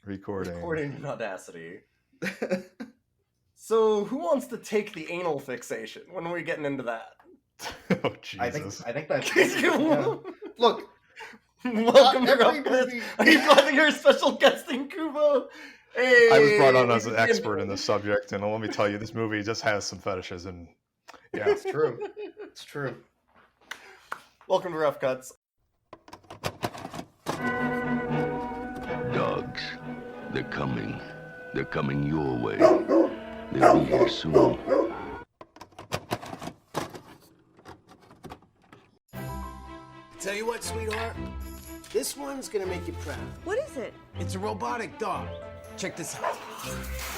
Recording in Audacity. So, who wants to take the anal fixation? When are we getting into that? Oh, Jesus. I think that's... yeah. Look, welcome to every Rough movie... Are you glad that you're a special guesting, Kubo? Hey, I was brought on as an expert in this subject, and let me tell you, this movie just has some fetishes, and yeah. It's true. It's true. Welcome to Rough Cuts. Dogs, they're coming. They're coming your way. They'll be here soon. Tell you what, sweetheart, this one's gonna make you proud. What is it? It's a robotic dog. Check this out.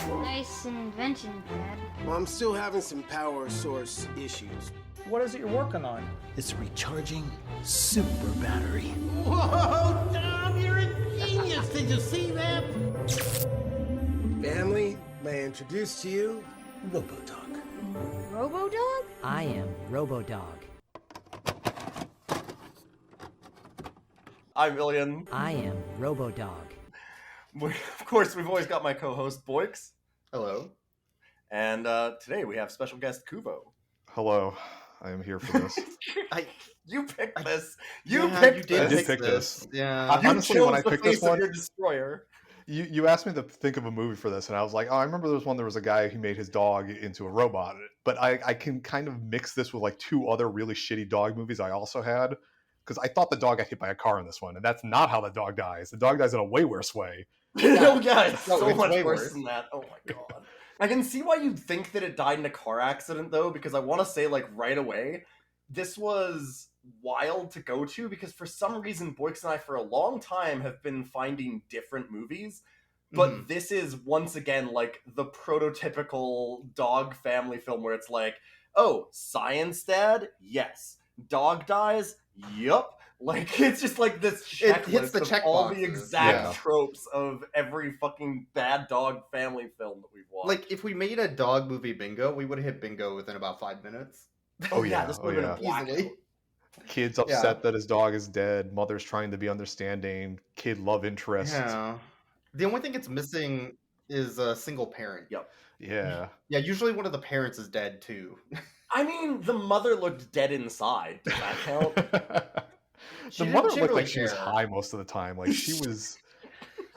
Nice invention, Dad. Well, I'm still having some power source issues. What is it you're working on? It's a recharging super battery. Whoa, Tom, you're a genius. Did you see that? Family, may I introduce to you Robo-Dog. Robo-Dog? I am Robo-Dog. I'm Illian. I am Robo-Dog. Of course, we've always got my co-host, Boix. Hello. And today we have special guest, Kubo. Hello. I am here for this. You picked this. I did pick this. Yeah. Honestly, when I picked this one, your destroyer. You asked me to think of a movie for this, and I was like, oh, I remember there was a guy who made his dog into a robot. But I can kind of mix this with like two other really shitty dog movies I also had. Because I thought the dog got hit by a car in this one, and that's not how the dog dies. The dog dies in a way worse way. Oh yeah, it's so it's much way worse than that. Oh my god. I can see why you'd think that it died in a car accident, though, because I want to say, like, right away, this was wild to go to, because for some reason, Boix and I, for a long time, have been finding different movies, but this is, once again, like, the prototypical dog family film where it's like, oh, science dad? Yes. Dog dies? Yup. Like, it's just like this checklist It hits the check all boxes. the exact tropes of every fucking bad dog family film that we've watched. Like, if we made a dog movie bingo, we would have hit bingo within about 5 minutes. Oh yeah, this would have been a Easily. blackout. Kid's upset that his dog is dead. Mother's trying to be understanding. Kid love interest. Yeah. The only thing it's missing is a single parent. Yep. Yeah. Yeah, usually one of the parents is dead, too. I mean, the mother looked dead inside. Does that count? The mother looked like she was high most of the time. Like she was,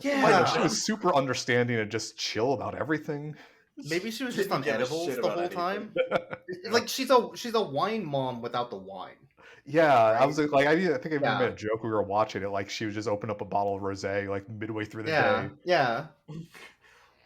she was super understanding and just chill about everything. Maybe she was just Didn't on give a edibles shit the about whole anything. time. Like she's a wine mom without the wine. Yeah, I was like, I think I even Yeah. made a joke when we were watching it. Like she would just open up a bottle of rosé like midway through the day. Yeah.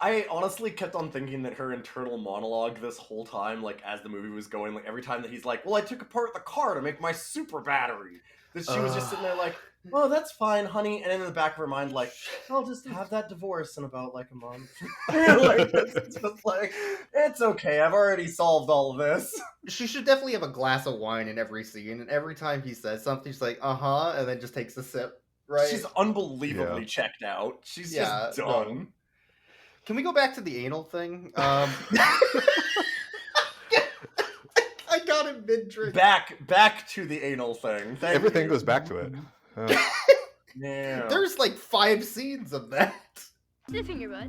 I honestly kept on thinking that her internal monologue this whole time, like as the movie was going, like every time that he's like, well, I took apart the car to make my super battery. That she was just sitting there like, oh, that's fine, honey. And in the back of her mind, like, I'll just have that divorce in about like a month. Like, it's just like, it's okay. I've already solved all of this. She should definitely have a glass of wine in every scene, and every time he says something, she's like, uh-huh, and then just takes a sip, right? She's unbelievably checked out. She's just done. Can we go back to the anal thing? I got it mid-drink. Back to the anal thing. Thank Everything you. goes back to it. Yeah. There's like 5 scenes of that. The finger butt.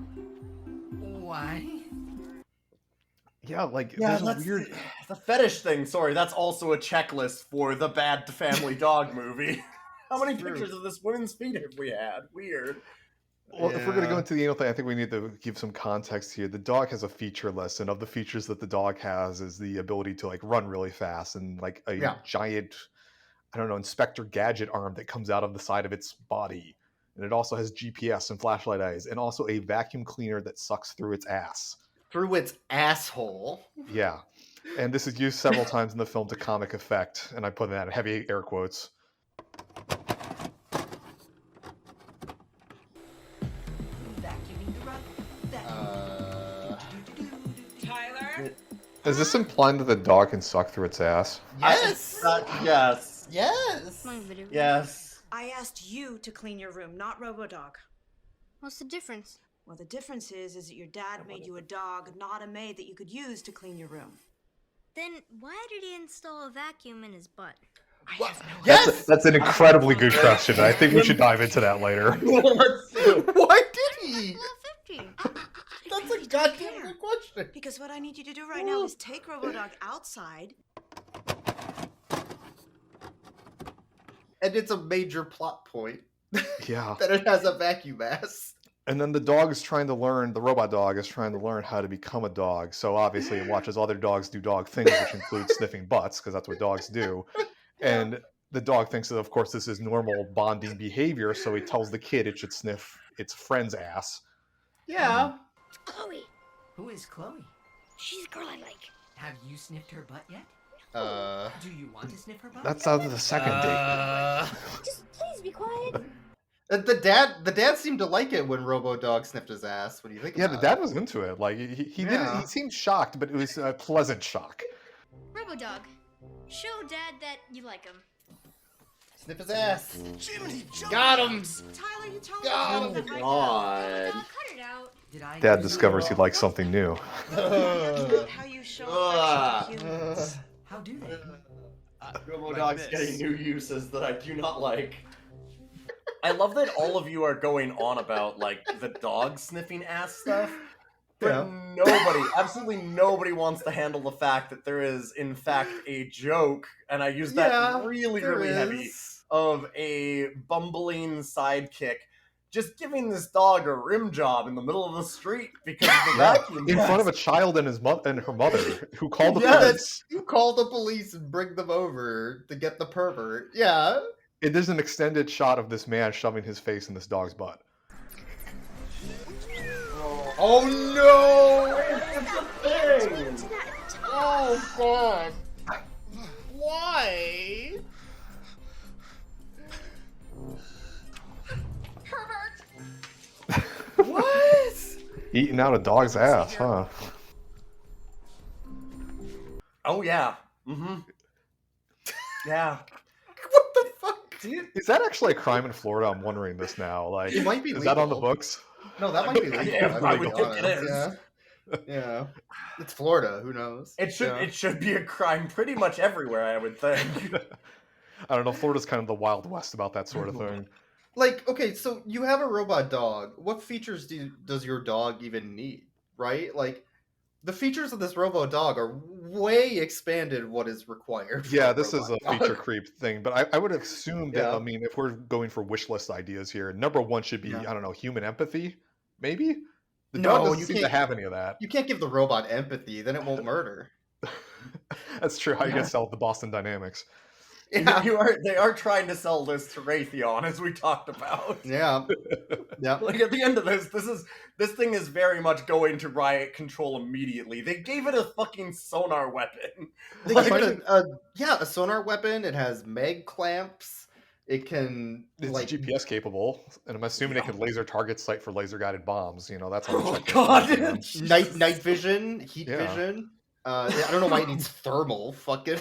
Why? Yeah, like Yeah, there's a that's weird. the fetish thing. Sorry, that's also a checklist for the bad family dog movie. How many pictures of this woman's feet have we had? Weird. Well, if we're going to go into the anal thing, I think we need to give some context here. The dog has a feature list, and of the features that the dog has is the ability to like run really fast and like a giant, I don't know, Inspector Gadget arm that comes out of the side of its body. And it also has GPS and flashlight eyes, and also a vacuum cleaner that sucks through its ass. Through its asshole. Yeah. And this is used several times in the film to comic effect, and I put that in heavy air quotes. Tyler? Is this implying that the dog can suck through its ass? Yes! Yes. Yes! Yes. I asked you to clean your room, not Robo-Dog. What's the difference? Well, the difference is that your dad made you a dog, not a maid that you could use to clean your room. Then why did he install a vacuum in his butt? I have no Yes! That's an incredibly good question. I think we should dive into that later. Let's see. Why did he? goddamn good question. Because what I need you to do right now is take Robo-Dog outside. And it's a major plot point. Yeah. That it has a vacuum ass. And then the dog is trying to learn, the robot dog is trying to learn how to become a dog. So obviously it watches other dogs do dog things, which includes sniffing butts, because that's what dogs do. And the dog thinks that, of course, this is normal bonding behavior, so he tells the kid it should sniff its friend's ass. Yeah. Chloe. Who is Chloe? She's a girl I like. Have you sniffed her butt yet? Do you want to sniff her butt? That's out of the second date. Just please be quiet. The dad seemed to like it when Robo-Dog sniffed his ass. What do you think? Yeah, the about dad it? was into it. Like he didn't. He seemed shocked, but it was a pleasant shock. Robo-Dog, show Dad that you like him. Sniff his ass. Jiminy Got him. Tyler, you told Oh, me to do that right God. Robo-Dog, cut it out. Did I? Dad discovers he likes something new. now. How you show affection to humans. How do they? Robo-Dog's getting new uses that I do not like. I love that all of you are going on about, like, the dog sniffing ass stuff, but nobody, absolutely nobody wants to handle the fact that there is, in fact, a joke, and I use that really heavy, of a bumbling sidekick just giving this dog a rim job in the middle of the street because of the vacuum in front of a child and her mother, who called the police. You call the police and bring them over to get the pervert. Yeah. There's an extended shot of this man shoving his face in this dog's butt. Oh no! It's a thing! Oh god! Why? What? Eating out a dog's ass, huh? Oh yeah. Mm-hmm. Yeah. What the fuck? Dude. Is that actually a crime in Florida? I'm wondering this now. Like, It might be is that on the legal. books? No, that might be legal. Yeah, I would think it is. Yeah. Yeah. It's Florida, who knows? It should be a crime pretty much everywhere, I would think. I don't know. Florida's kind of the Wild West about that sort of thing. Like, okay, so you have a robot dog. What features does your dog even need, right? Like, the features of this Robo-Dog are way expanded what is required. Yeah, this is a feature creep thing, but I would assume that, Yeah. I mean, if we're going for wish list ideas here, number one should be, I don't know, human empathy, maybe? The dog doesn't seem to have any of that. You can't give the robot empathy, then it won't murder. That's true. How you get sell the Boston Dynamics. Yeah. They are trying to sell this to Raytheon, as we talked about. Yeah. Yeah. Like at the end of this thing is very much going to riot control immediately. They gave it a fucking sonar weapon. They gave it a sonar weapon. It has mag clamps. It can It's like GPS capable, and I'm assuming it can laser target sight for laser guided bombs. You know, that's how. Oh god! night vision, heat vision. I don't know why it needs thermal. Fucking.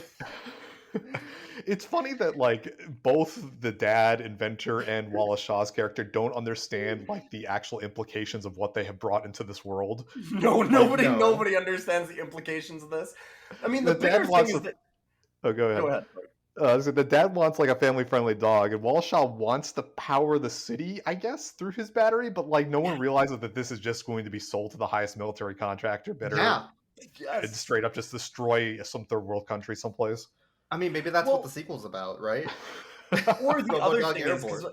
It's funny that like both the dad inventor and Wallace Shaw's character don't understand like the actual implications of what they have brought into this world. No, nobody understands the implications of this. I mean, the bigger thing is that... Oh, go ahead. Go ahead. So the dad wants like a family-friendly dog, and Wallace Shaw wants to power the city, I guess, through his battery. But like, no one realizes that this is just going to be sold to the highest military contractor, and straight up just destroy some third world country someplace. I mean, maybe that's what the sequel's about, right? Or the other thing is, 'cause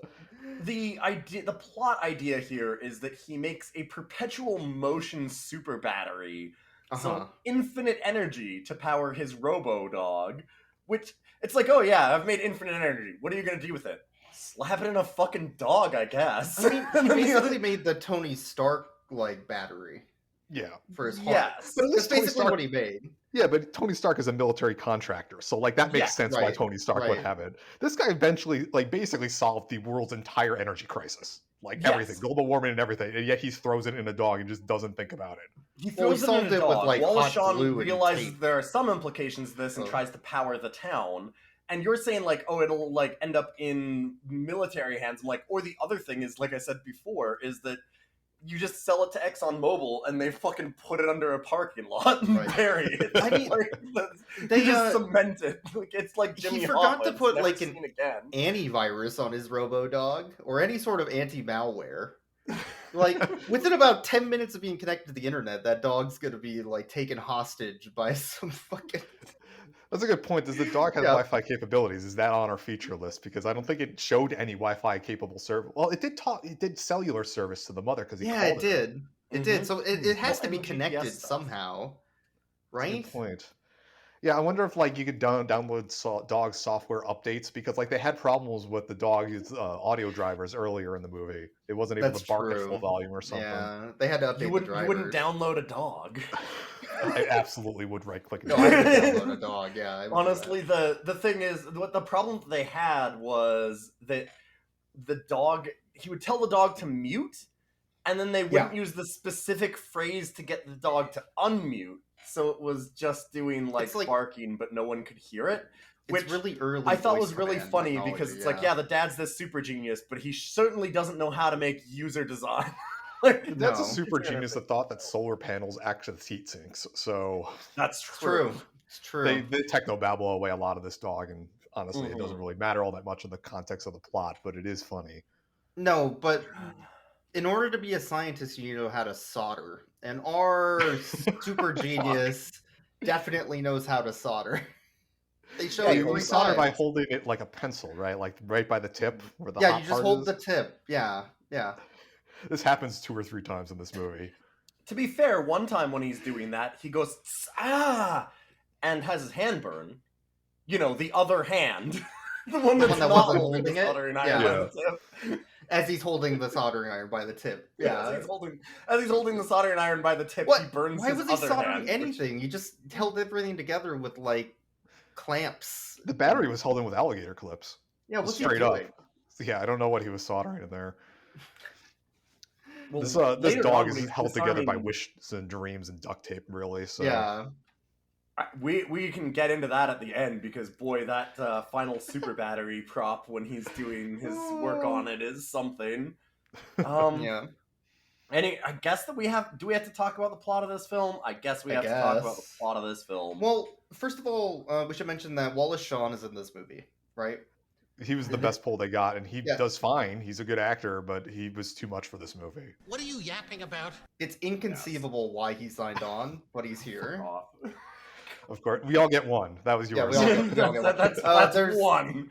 the plot idea here is that he makes a perpetual motion super battery, so infinite energy to power his Robo-Dog, which it's like, oh yeah, I've made infinite energy. What are you gonna do with it? Slap it in a fucking dog, I guess. I mean, he basically made the Tony Stark like battery. Yeah, for his heart. Yes, but that's basically what he made. Yeah, but Tony Stark is a military contractor, so like that makes sense why Tony Stark would have it. This guy eventually, like, basically solved the world's entire energy crisis, like everything, global warming and everything, and yet he throws it in a dog and just doesn't think about it. He throws it in a dog. With, like, Wallace hot Shaw glue and realizes tape. there are some implications to this and tries to power the town. And you're saying, like, oh, it'll, like, end up in military hands. I'm like, or the other thing is, like I said before, is that you just sell it to ExxonMobil and they fucking put it under a parking lot and bury it. I mean, like, they just cement it. Like, it's like Jimmy He forgot to Hoffa, put never like an seen again. antivirus on his Robo-Dog or any sort of anti-malware. Like, within about 10 minutes of being connected to the internet, that dog's gonna be, like, taken hostage by some fucking... That's a good point. Does the dog have Wi-Fi capabilities? Is that on our feature list? Because I don't think it showed any Wi-Fi capable service. Well, it did cellular service to the mother because he called it her. did. It did. So it has to be and the GPS connected stuff. somehow, That's a right? good point. Yeah, I wonder if like you could download dog software updates because like they had problems with the dog's audio drivers earlier in the movie. It wasn't able to bark at full volume or something. Yeah, they had to update the drivers. You wouldn't download a dog. I absolutely would right-click it. No, I would download a dog. Yeah. I would Honestly, the thing is, what the problem that they had was that the dog, he would tell the dog to mute, and then they wouldn't use the specific phrase to get the dog to unmute. So it was just doing like barking, but no one could hear it. Which it's really early. I thought was really funny because it's like, the dad's this super genius, but he certainly doesn't know how to make user design. That's a super genius that thought that solar panels act as heat sinks. So that's true. It's true. They technobabble away a lot of this dog, and honestly, it doesn't really matter all that much in the context of the plot, but it is funny. No, but in order to be a scientist, you know how to solder, and our super genius definitely knows how to solder. They show you solder by holding it like a pencil, right? Like right by the tip where the hot you just part hold is. the tip. Yeah. This happens 2 or 3 times in this movie. To be fair, one time when he's doing that, he goes, and has his hand burn. You know, the other hand. the one that wasn't holding it? Soldering iron by the tip. As he's holding the soldering iron by the tip. Yeah. As he's holding the soldering iron by the tip, he burns Why his was he other soldering hand. anything? He just held everything together with, like, clamps. The battery was holding with alligator clips. Yeah, what's straight he up. doing? Yeah, I don't know what he was soldering in there. Well, this dog is held together by wishes and dreams and duct tape, really. So yeah, we can get into that at the end because boy, that final super battery prop when he's doing his work on it is something. yeah. I guess that do we have to talk about the plot of this film? I guess we have to talk about the plot of this film. Well, first of all, we should mention that Wallace Shawn is in this movie, right? he was the best pull they got, and he does fine. He's a good actor, but he was too much for this movie. What are you yapping about? It's inconceivable why he signed on, but he's here. Of course, we all get one. That was yours. Yeah, we all get one. That's one.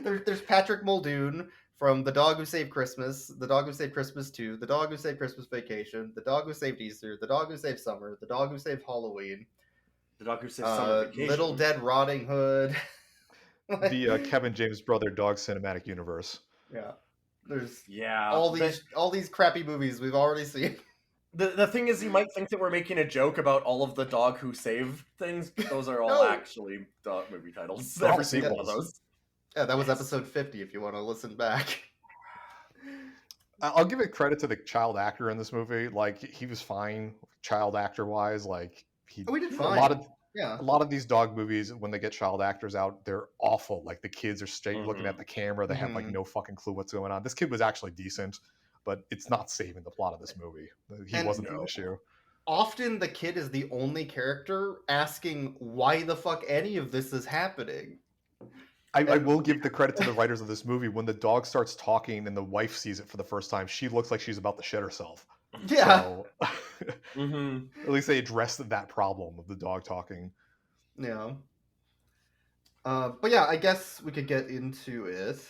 There's Patrick Muldoon from The Dog Who Saved Christmas, The Dog Who Saved Christmas 2, The Dog Who Saved Christmas Vacation, The Dog Who Saved Easter, The Dog Who Saved Summer, The Dog Who Saved Halloween, The Dog Who Saved Summer Vacation, Little Dead Rotting Hood. The Kevin James Brother Dog Cinematic Universe. Yeah, there's all these crappy movies we've already seen. The thing is, you might think that we're making a joke about all of the Dog Who Saved things, but those are all actually dog movie titles. They're all Every single one of sequels. those. Yeah, that was episode 50 if you want to listen back. I'll give it credit to the child actor in this movie. Like, he was fine, child actor wise. Like, we did fine. A lot of these dog movies, when they get child actors out, they're awful. Like, the kids are straight looking at the camera. They have like no fucking clue what's going on. This kid was actually decent, but it's not saving the plot of this movie. He wasn't the issue. Often the kid is the only character asking why the fuck any of this is happening. I will give the credit to the writers of this movie. When the dog starts talking and the wife sees it for the first time, she looks like she's about to shit herself. Yeah. So, at least they addressed that problem of the dog talking. Yeah. But yeah, I guess we could get into it.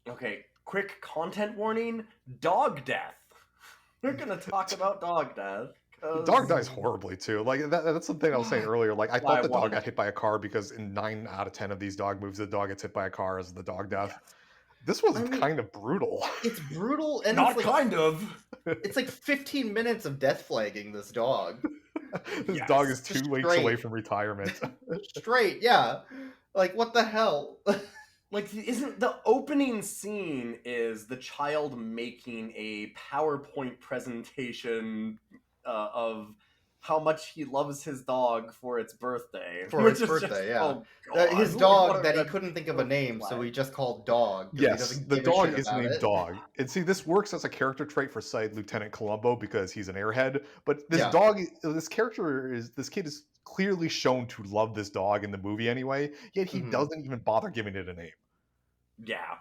Okay, quick content warning: dog death. We're gonna talk about dog death. The dog dies horribly too. Like that's the thing I was saying earlier. Like I thought the dog got hit by a car because in 9 out of 10 of these dog movies, the dog gets hit by a car as the dog death. This was kind of brutal. It's brutal, and not it's like, kind of. It's like 15 minutes of death flagging this dog. This dog is 2 weeks away from retirement. Straight, yeah. Like what the hell? Like, isn't the opening scene is the child making a PowerPoint presentation of how much he loves his dog for its birthday. His dog that he couldn't think of a name, so he just called Dog. Yes, the dog is named Dog. And see, this works as a character trait for, say, Lieutenant Columbo because he's an airhead. But this this kid is clearly shown to love this dog in the movie anyway, yet he doesn't even bother giving it a name. Yeah.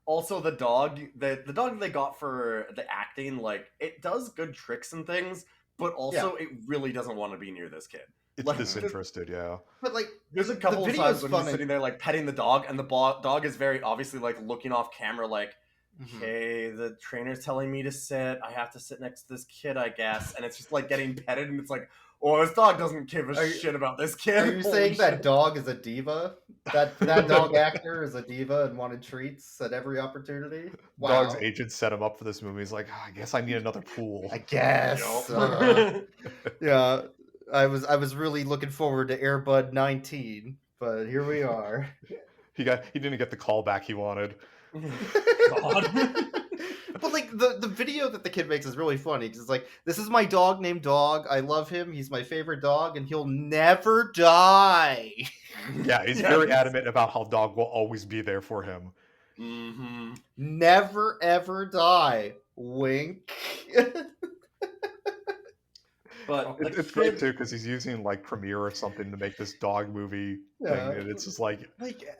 Also, the dog the dog they got for the acting, like, it does good tricks and things, but also it really doesn't want to be near this kid. It's Like, disinterested, yeah. But like, there's a the couple of video's times when funny. he's sitting there like petting the dog, and the dog is very obviously like looking off camera, like, okay, the trainer's telling me to sit. I have to sit next to this kid, I guess. And it's just like getting petted, and it's like, oh, this dog doesn't give a shit about this kid. Are you saying that dog is a diva? That dog actor is a diva and wanted treats at every opportunity? Wow. Dog's agent set him up for this movie. He's like, I guess I need another pool. I guess. Yeah. I was really looking forward to Airbud 19, but here we are. He didn't get the callback he wanted. God. But like the video that the kid makes is really funny because it's like, this is my dog named Dog. I love him. He's my favorite dog, and he'll never die. Yeah, he's very adamant about how Dog will always be there for him. Mm-hmm. Never ever die. Wink. But it's great too because he's using like Premiere or something to make this dog movie thing, and it's just like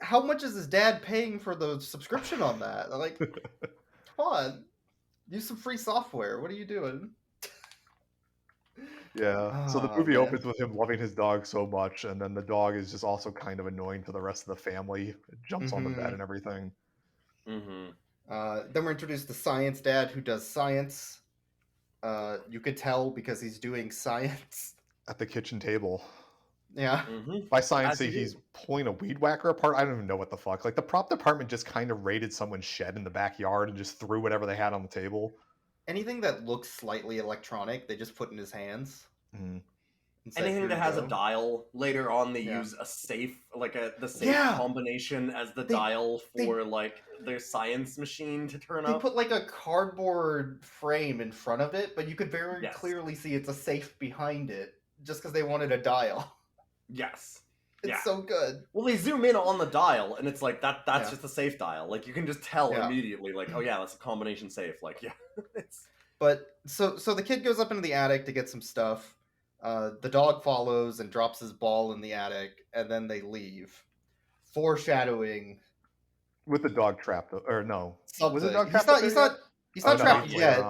how much is his dad paying for the subscription on that? Like, come on, use some free software. What are you doing? Yeah. So the movie opens with him loving his dog so much, and then the dog is just also kind of annoying to the rest of the family. It jumps on the bed and everything. Mm-hmm. Then we're introduced to Science Dad, who does science. You could tell because he's doing science at the kitchen table. Yeah. Mm-hmm. By science, he's pulling a weed whacker apart. I don't even know what the fuck. Like the prop department just kind of raided someone's shed in the backyard and just threw whatever they had on the table. Anything that looks slightly electronic, they just put in his hands. Mm-hmm. Anything that has a dial, later on they use a safe, like the safe combination as the dial for like their science machine to turn up. They put like a cardboard frame in front of it, but you could very clearly see it's a safe behind it, just because they wanted a dial. Yes. It's so good. Well, they zoom in on the dial, and it's like that's just a safe dial. Like you can just tell immediately, like, oh yeah, that's a combination safe. Like it's. But so the kid goes up into the attic to get some stuff. The dog follows and drops his ball in the attic, and then they leave. Foreshadowing. With the dog trapped, or no? Something. Was the dog trapped? He's not trapped yet.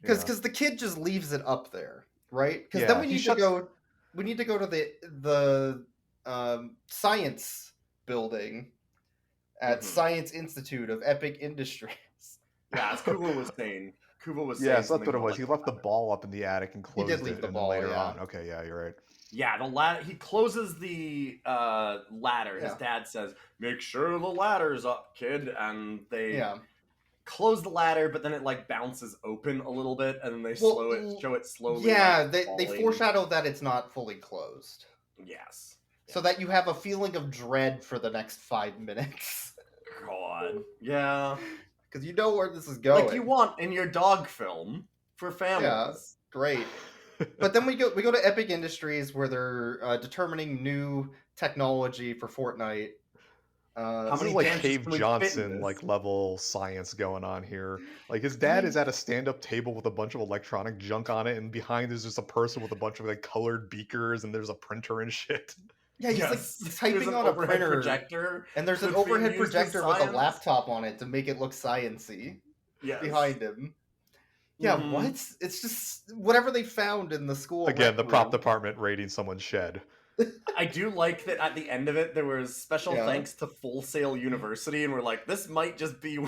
Because the kid just leaves it up there, right? Because then we need to go. We need to go to the science building at Science Institute of Epic Industries. Yeah, as Kubo was saying. So that's what it was. He left the ball up in the attic and closed it. He did leave the ball later on. Okay, yeah, you're right. Yeah, the ladder. He closes the ladder. His dad says, "Make sure the ladder's up, kid." And they close the ladder, but then it like bounces open a little bit, and then they show it slowly. Yeah, like, they foreshadow that it's not fully closed. Yes. So that you have a feeling of dread for the next 5 minutes. God. Yeah. Because you know where this is going. Like you want in your dog film for families. Yeah, great. But then we go to Epic Industries where they're determining new technology for Fortnite. This is like Cave Johnson like level science going on here. Like his dad is at a stand-up table with a bunch of electronic junk on it, and behind there's just a person with a bunch of like colored beakers, and there's a printer and shit. Yeah, he's like typing on a printer projector, and there's an overhead projector with a laptop on it to make it look science-y behind him. Yeah, what? It's just whatever they found in the school. Again, the prop department raiding someone's shed. I do like that at the end of it, there was special thanks to Full Sail University, and we're like, this might just be...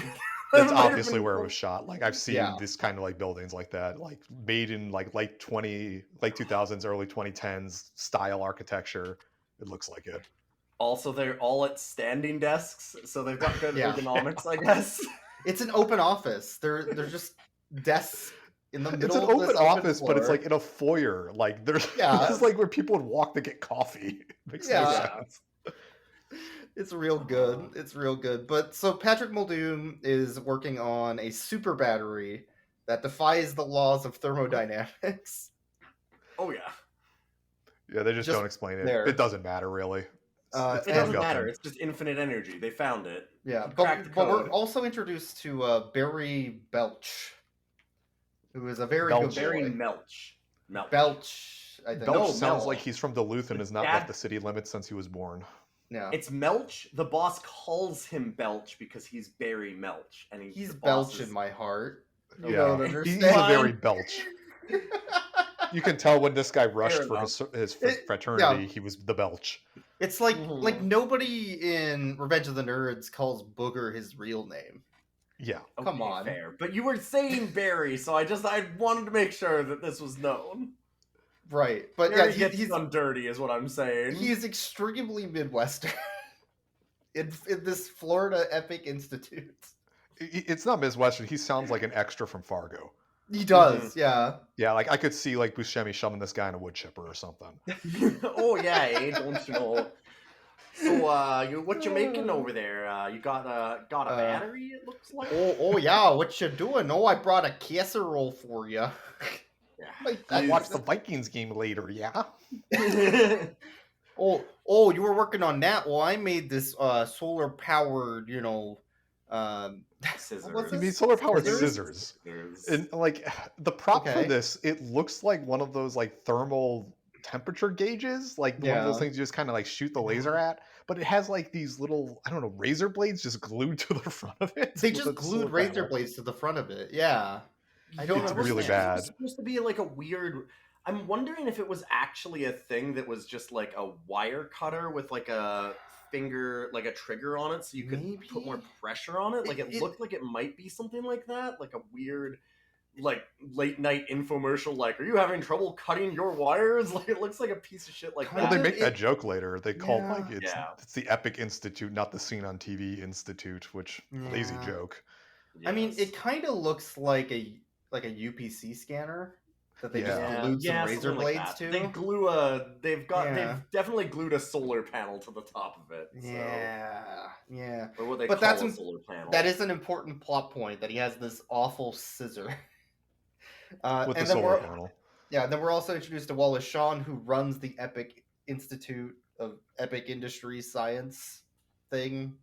That's obviously where it was shot. Like I've seen this kind of like buildings like that, like made in like late 2000s, early 2010s style architecture. It looks like it. Also, they're all at standing desks, so they've got good ergonomics, I guess. It's an open office. They're just desks in the middle. It's an of open this office, floor. but it's like in a foyer. Like there's this is like where people would walk to get coffee. It makes no sense. It's real good. It's real good. But so Patrick Muldoon is working on a super battery that defies the laws of thermodynamics. Oh yeah. Yeah, they just don't explain it. It doesn't matter really. It doesn't matter. It's just infinite energy. They found it. Yeah, but we're also introduced to Barry Belch, who is a very good boy. Barry Melch. Belch. I think. Belch sounds like he's from Duluth and has not left the city limits since he was born. Yeah. It's Melch. The boss calls him Belch because he's Barry Melch, and He's the Belch boss in my heart. You Yeah, don't he's a understand. very Belch. You can tell when this guy rushed for his fraternity, Yeah. he was the Belch. It's like nobody in Revenge of the Nerds calls Booger his real name. Yeah. Come on. Fair. But you were saying Barry, so I wanted to make sure that this was known. Right. But Barry yeah, he's done dirty is what I'm saying. He's extremely Midwestern. in this Florida Epic Institute. It's not Midwestern. He sounds like an extra from Fargo. He does, yeah. Yeah, like I could see like Buscemi shoving this guy in a wood chipper or something. Oh yeah, don't you know? So what you making over there? You got a battery? It looks like. Oh yeah, what you doing? Oh, I brought a casserole for you. Yeah. I'll watch the Vikings game later. Yeah. Oh, you were working on that. Well, I made this solar powered, scissors. You mean solar powered scissors? And like the prop for this, it looks like one of those like thermal temperature gauges, like one of those things you just kind of like shoot the laser at. But it has like these little, I don't know, razor blades just glued to the front of it. They just glued razor blades to the front of it. Yeah. I don't know. It's really bad. It's supposed to be like a weird. I'm wondering if it was actually a thing that was just like a wire cutter with like a finger, like a trigger on it, so you could put more pressure on it. Like it looked like it might be something like that, like a weird, like late night infomercial. Like, are you having trouble cutting your wires? Like it looks like a piece of shit like that. Well, they make that joke later. They call like it's the Epic Institute, not the Scene on TV Institute, which lazy joke. Yes. I mean, it kind of looks like a UPC scanner that they just glued some razor blades to. They glue they've definitely glued a solar panel to the top of it. So. Yeah. Or what they call a solar panel. That is an important plot point, that he has this awful scissor. With the solar panel. Yeah, and then we're also introduced to Wallace Shawn, who runs the Epic Institute of Epic Industry Science thing,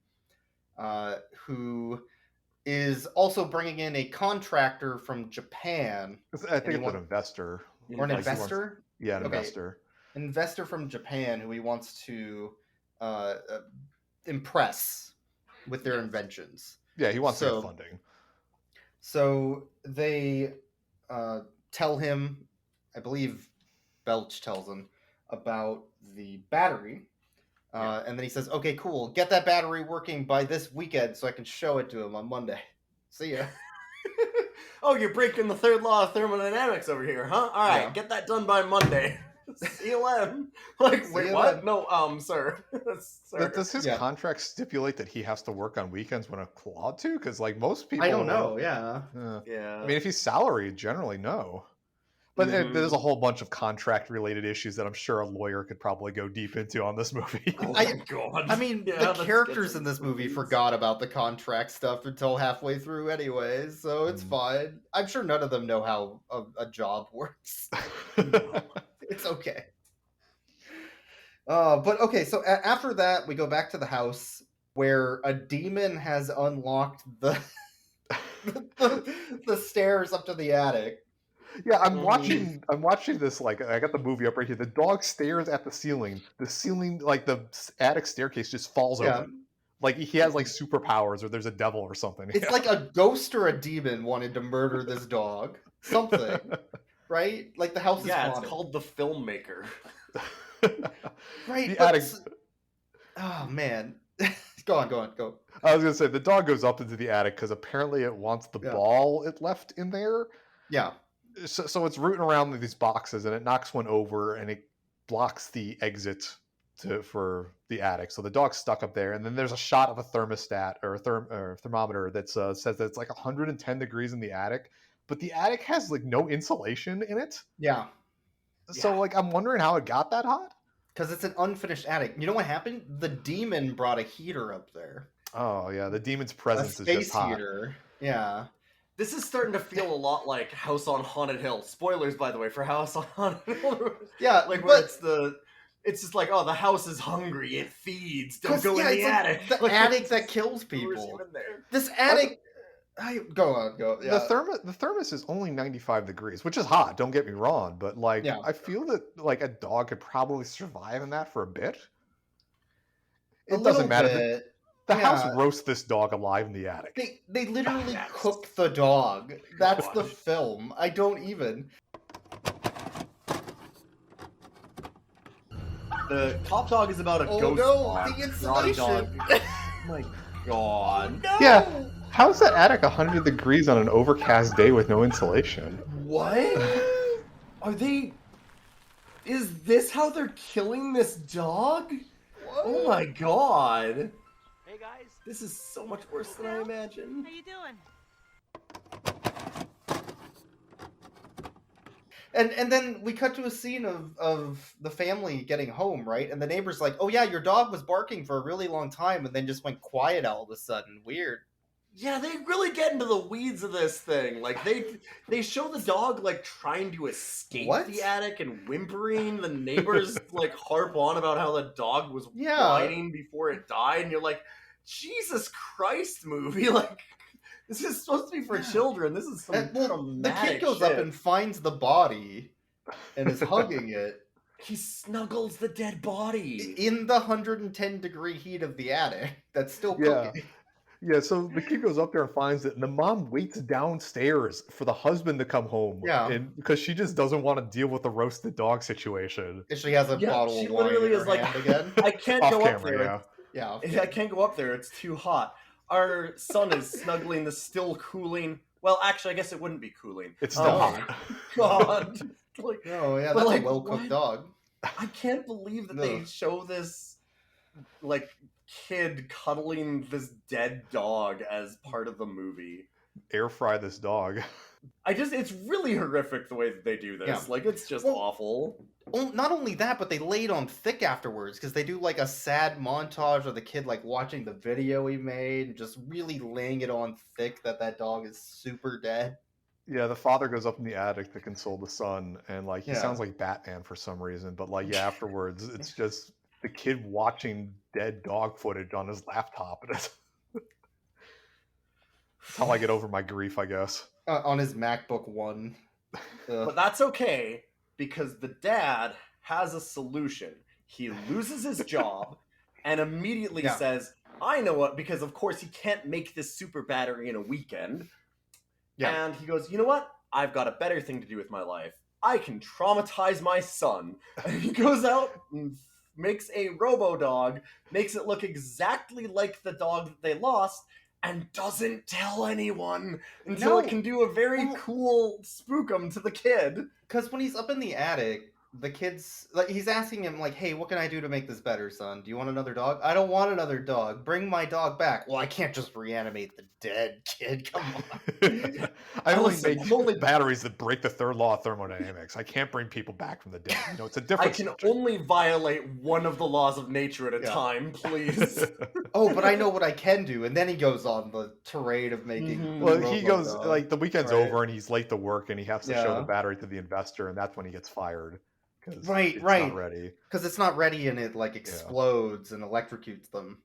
who is also bringing in a contractor from Japan. I think it's an investor. Or an investor? Yeah, an investor. An investor from Japan who he wants to impress with their inventions. Yeah, he wants to get funding. So they tell him, I believe Belch tells him, about the battery. And then he says, okay, cool. Get that battery working by this weekend so I can show it to him on Monday. See ya. Oh, you're breaking the third law of thermodynamics over here, huh? All right, get that done by Monday. See you then. Like, wait, what? No, sir. Sir. Does his contract stipulate that he has to work on weekends when allowed to? Because, like, most people... I don't know, yeah. I mean, if he's salaried, generally, no. But there's a whole bunch of contract-related issues that I'm sure a lawyer could probably go deep into on this movie. I mean, the characters in this movie forgot about the contract stuff until halfway through anyway, so it's fine. I'm sure none of them know how a job works. It's okay. But okay, so after that, we go back to the house where a demon has unlocked the stairs up to the attic. Yeah, I'm watching this, like, I got the movie up right here. The dog stares at the ceiling. The ceiling, like, the attic staircase just falls open. Like, he has, like, superpowers, or there's a devil or something. It's like a ghost or a demon wanted to murder this dog. Something. Right? Like, the house is haunted. It's called The Filmmaker. Right, the attic... Oh, man. Go on. I was going to say, the dog goes up into the attic because apparently it wants the ball it left in there. Yeah. So it's rooting around these boxes, and it knocks one over, and it blocks the exit for the attic. So the dog's stuck up there, and then there's a shot of a thermostat or a thermometer that says that it's like 110 degrees in the attic, but the attic has like no insulation in it. Yeah. So like I'm wondering how it got that hot. Because it's an unfinished attic. You know what happened? The demon brought a heater up there. Oh yeah, the demon's presence is just hot. Heater. Yeah. This is starting to feel a lot like House on Haunted Hill. Spoilers, by the way, for House on Haunted Hill. Yeah, like where it's just like, oh, the house is hungry, it feeds. Don't go in the attic. The attic that kills people. This attic. Go. Yeah. The thermos is only 95 degrees, which is hot. Don't get me wrong, but like I feel that like a dog could probably survive in that for a bit. It doesn't matter. Bit. The house roasts this dog alive in the attic. They literally cook the dog. That's the film. I don't even. The top dog is about a ghost dog. The insulation. Oh my god. No! Yeah. How's that attic 100 degrees on an overcast day with no insulation? What? Are they... Is this how they're killing this dog? What? Oh my god. Hey guys. This is so much worse than I imagined. How you doing? And then we cut to a scene of the family getting home, right? And the neighbor's like, oh yeah, your dog was barking for a really long time and then just went quiet all of a sudden. Weird. Yeah, they really get into the weeds of this thing. Like, they show the dog, like, trying to escape the attic and whimpering. The neighbors, like, harp on about how the dog was whining before it died. And you're like, Jesus Christ, movie. Like, this is supposed to be for children. This is some traumatic the kid goes up and finds the body and is hugging it. He snuggles the dead body. In the 110-degree heat of the attic that's still cooking. Yeah, so the kid goes up there and finds it, and the mom waits downstairs for the husband to come home. Yeah. And because she just doesn't want to deal with the roasted dog situation. And she has a bottle of wine literally in her is like, hand again. I can't Off go camera, up there. Yeah. I can't go up there. It's too hot. Our son is snuggling the still cooling. Well, actually, I guess it wouldn't be cooling. It's still hot. God. Like, oh, yeah, that's like, a well-cooked dog. I can't believe that they show this, like, kid cuddling this dead dog as part of the movie. Air fry this dog. It's really horrific the way that they do this. Yeah. Like, it's just awful. Not only that, but they lay it on thick afterwards, because they do, like, a sad montage of the kid, like, watching the video he made, and just really laying it on thick that dog is super dead. Yeah, the father goes up in the attic to console the son, and, like, he sounds like Batman for some reason, but, like, yeah, afterwards, it's just the kid watching dead dog footage on his laptop. That's how I get over my grief, I guess. On his MacBook One. But that's okay, because the dad has a solution. He loses his job and immediately says, I know what, because of course he can't make this super battery in a weekend. Yeah. And he goes, you know what? I've got a better thing to do with my life. I can traumatize my son. And he goes out and makes a Robo-Dog, makes it look exactly like the dog that they lost, and doesn't tell anyone until it can do a very cool spookum to the kid. Because when he's up in the attic, the kid's like, he's asking him, like, hey, what can I do to make this better, son? Do you want another dog? I don't want another dog. Bring my dog back. Well, I can't just reanimate the dead kid. Come on. I only make batteries that break the third law of thermodynamics. I can't bring people back from the dead. You know, it's a different I can only violate one of the laws of nature at a time, please. Oh, but I know what I can do. And then he goes on the tirade of making... Well, he goes, like, the weekend's over and he's late to work and he has to show the battery to the investor, and that's when he gets fired. Right. Not ready. Because it's not ready and it, like, explodes and electrocutes them.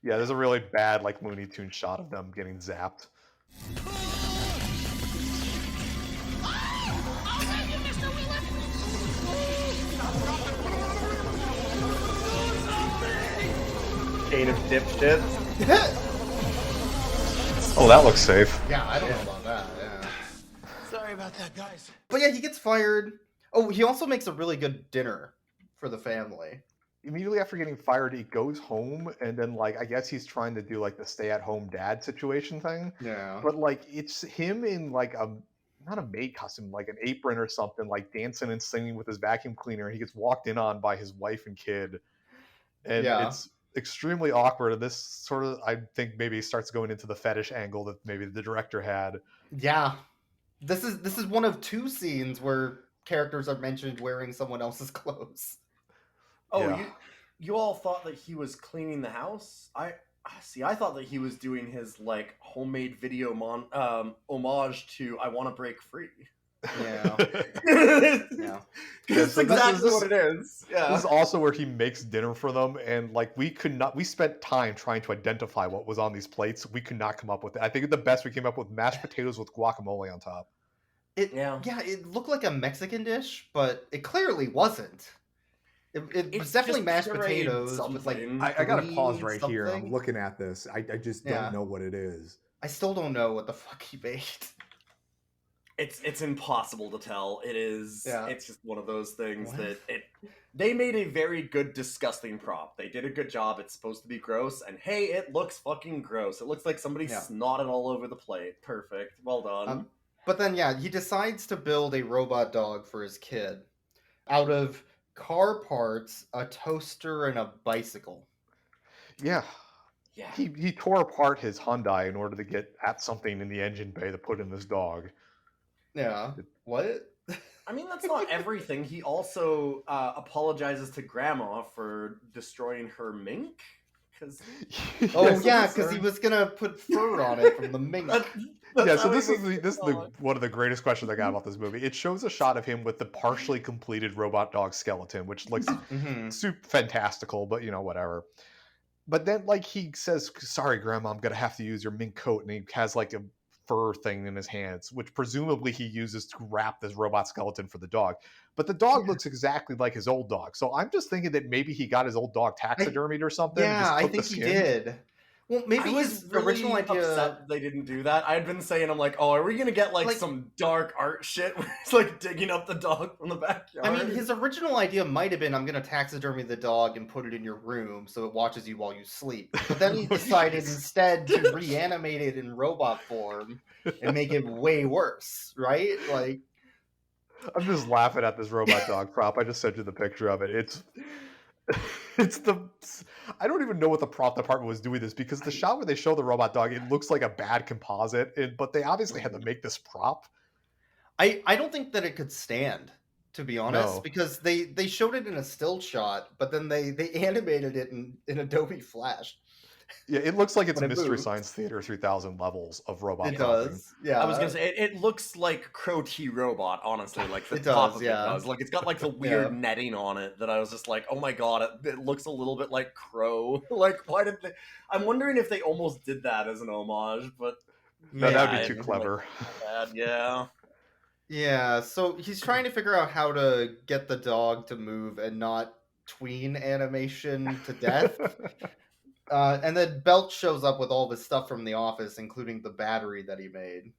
Yeah, there's a really bad, like, Looney Tunes shot of them getting zapped. Chain of dipshits. Oh, that looks safe. Yeah, I don't know about that. Yeah. Sorry about that, guys. But yeah, he gets fired. Oh, he also makes a really good dinner for the family. Immediately after getting fired, he goes home, and then, like, I guess he's trying to do, like, the stay-at-home dad situation thing. Yeah. But, like, it's him in, like, not a maid costume, like an apron or something, like, dancing and singing with his vacuum cleaner, and he gets walked in on by his wife and kid. And it's extremely awkward, and this sort of, I think, maybe starts going into the fetish angle that maybe the director had. Yeah. This is one of two scenes where characters are mentioned wearing someone else's clothes. Oh, you all thought that he was cleaning the house? I thought that he was doing his, like, homemade video homage to I Want to Break Free. Yeah. Yeah. That's exactly what it is. Yeah. This is also where he makes dinner for them, and, like, we spent time trying to identify what was on these plates. We could not come up with it. I think the best we came up with mashed potatoes with guacamole on top. It looked like a Mexican dish, but it clearly wasn't. It was It's definitely just mashed pureed potatoes with like something. I gotta green pause right here. I'm something. looking at this. I just Yeah. don't know what it is. I still don't know what the fuck he made. It's impossible to tell. It is. Yeah. It's just one of those things What? that they made a very good disgusting prop. They did a good job. It's supposed to be gross, and hey, it looks fucking gross. It looks like somebody Yeah. snotted all over the plate. Perfect. Well done. But then, yeah, he decides to build a robot dog for his kid out of car parts, a toaster, and a bicycle. Yeah. Yeah. He tore apart his Hyundai in order to get at something in the engine bay to put in this dog. Yeah. What? I mean, that's not everything. He also apologizes to Grandma for destroying her mink. Oh yeah, because he was gonna put fur on it from the mink. Yeah, so this is one of the greatest questions I got about this movie. It shows a shot of him with the partially completed robot dog skeleton, which looks super fantastical, but you know, whatever. But then, like, he says, "Sorry, Grandma, I'm gonna have to use your mink coat," and he has like a fur thing in his hands, which presumably he uses to wrap this robot skeleton for the dog. But the dog looks exactly like his old dog, so I'm just thinking that maybe he got his old dog taxidermied or something. Yeah, and just I took think the he skin. did. Well, maybe I was his really original idea. upset they didn't do that. I had been saying, I'm like, oh, are we gonna get like some dark art shit where it's like digging up the dog from the backyard? I mean, his original idea might have been, I'm gonna taxidermy the dog and put it in your room so it watches you while you sleep. But then he decided instead to reanimate it in robot form and make it way worse, right? Like, I'm just laughing at this robot dog prop. I just sent you the picture of it. I don't even know what the prop department was doing this, because the shot where they show the robot dog, it looks like a bad composite, but they obviously had to make this prop. I don't think that it could stand, to be honest, No. because they showed it in a still shot, but then they animated it in Adobe Flash. Yeah, it looks like it's When it Mystery moves. Science Theater 3000 levels of robot It propping. does, yeah. I was gonna say it looks like Crow T Robot, honestly. Like the It top does, of yeah. it does. Like it's got like the weird Yeah. netting on it that I was just like, oh my god, it looks a little bit like Crow. Like why did they? I'm wondering if they almost did that as an homage, but No, that would yeah, be too it's clever. bad, yeah. Yeah, so he's trying to figure out how to get the dog to move and not tween animation to death. And then Belt shows up with all this stuff from the office, including the battery that he made,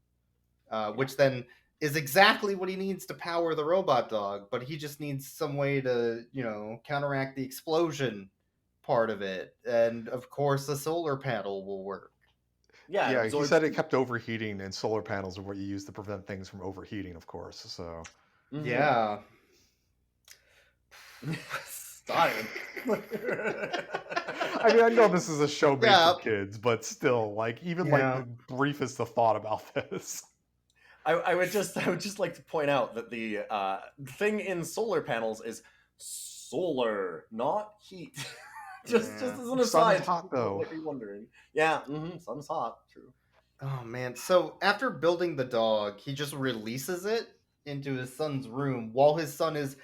which then is exactly what he needs to power the robot dog, but he just needs some way to, counteract the explosion part of it. And of course, a solar panel will work. Yeah, he said it kept overheating, and solar panels are what you use to prevent things from overheating, of course. So, Yeah. Stop. I mean, I know this is a show made Yeah. for kids, but still, like, even Yeah. like the briefest of thought about this. I would just like to point out that the thing in solar panels is solar, not heat. just as an aside. Sun's hot, though. Might be wondering. Yeah, sun's hot. True. Oh man! So after building the dog, he just releases it into his son's room while his son is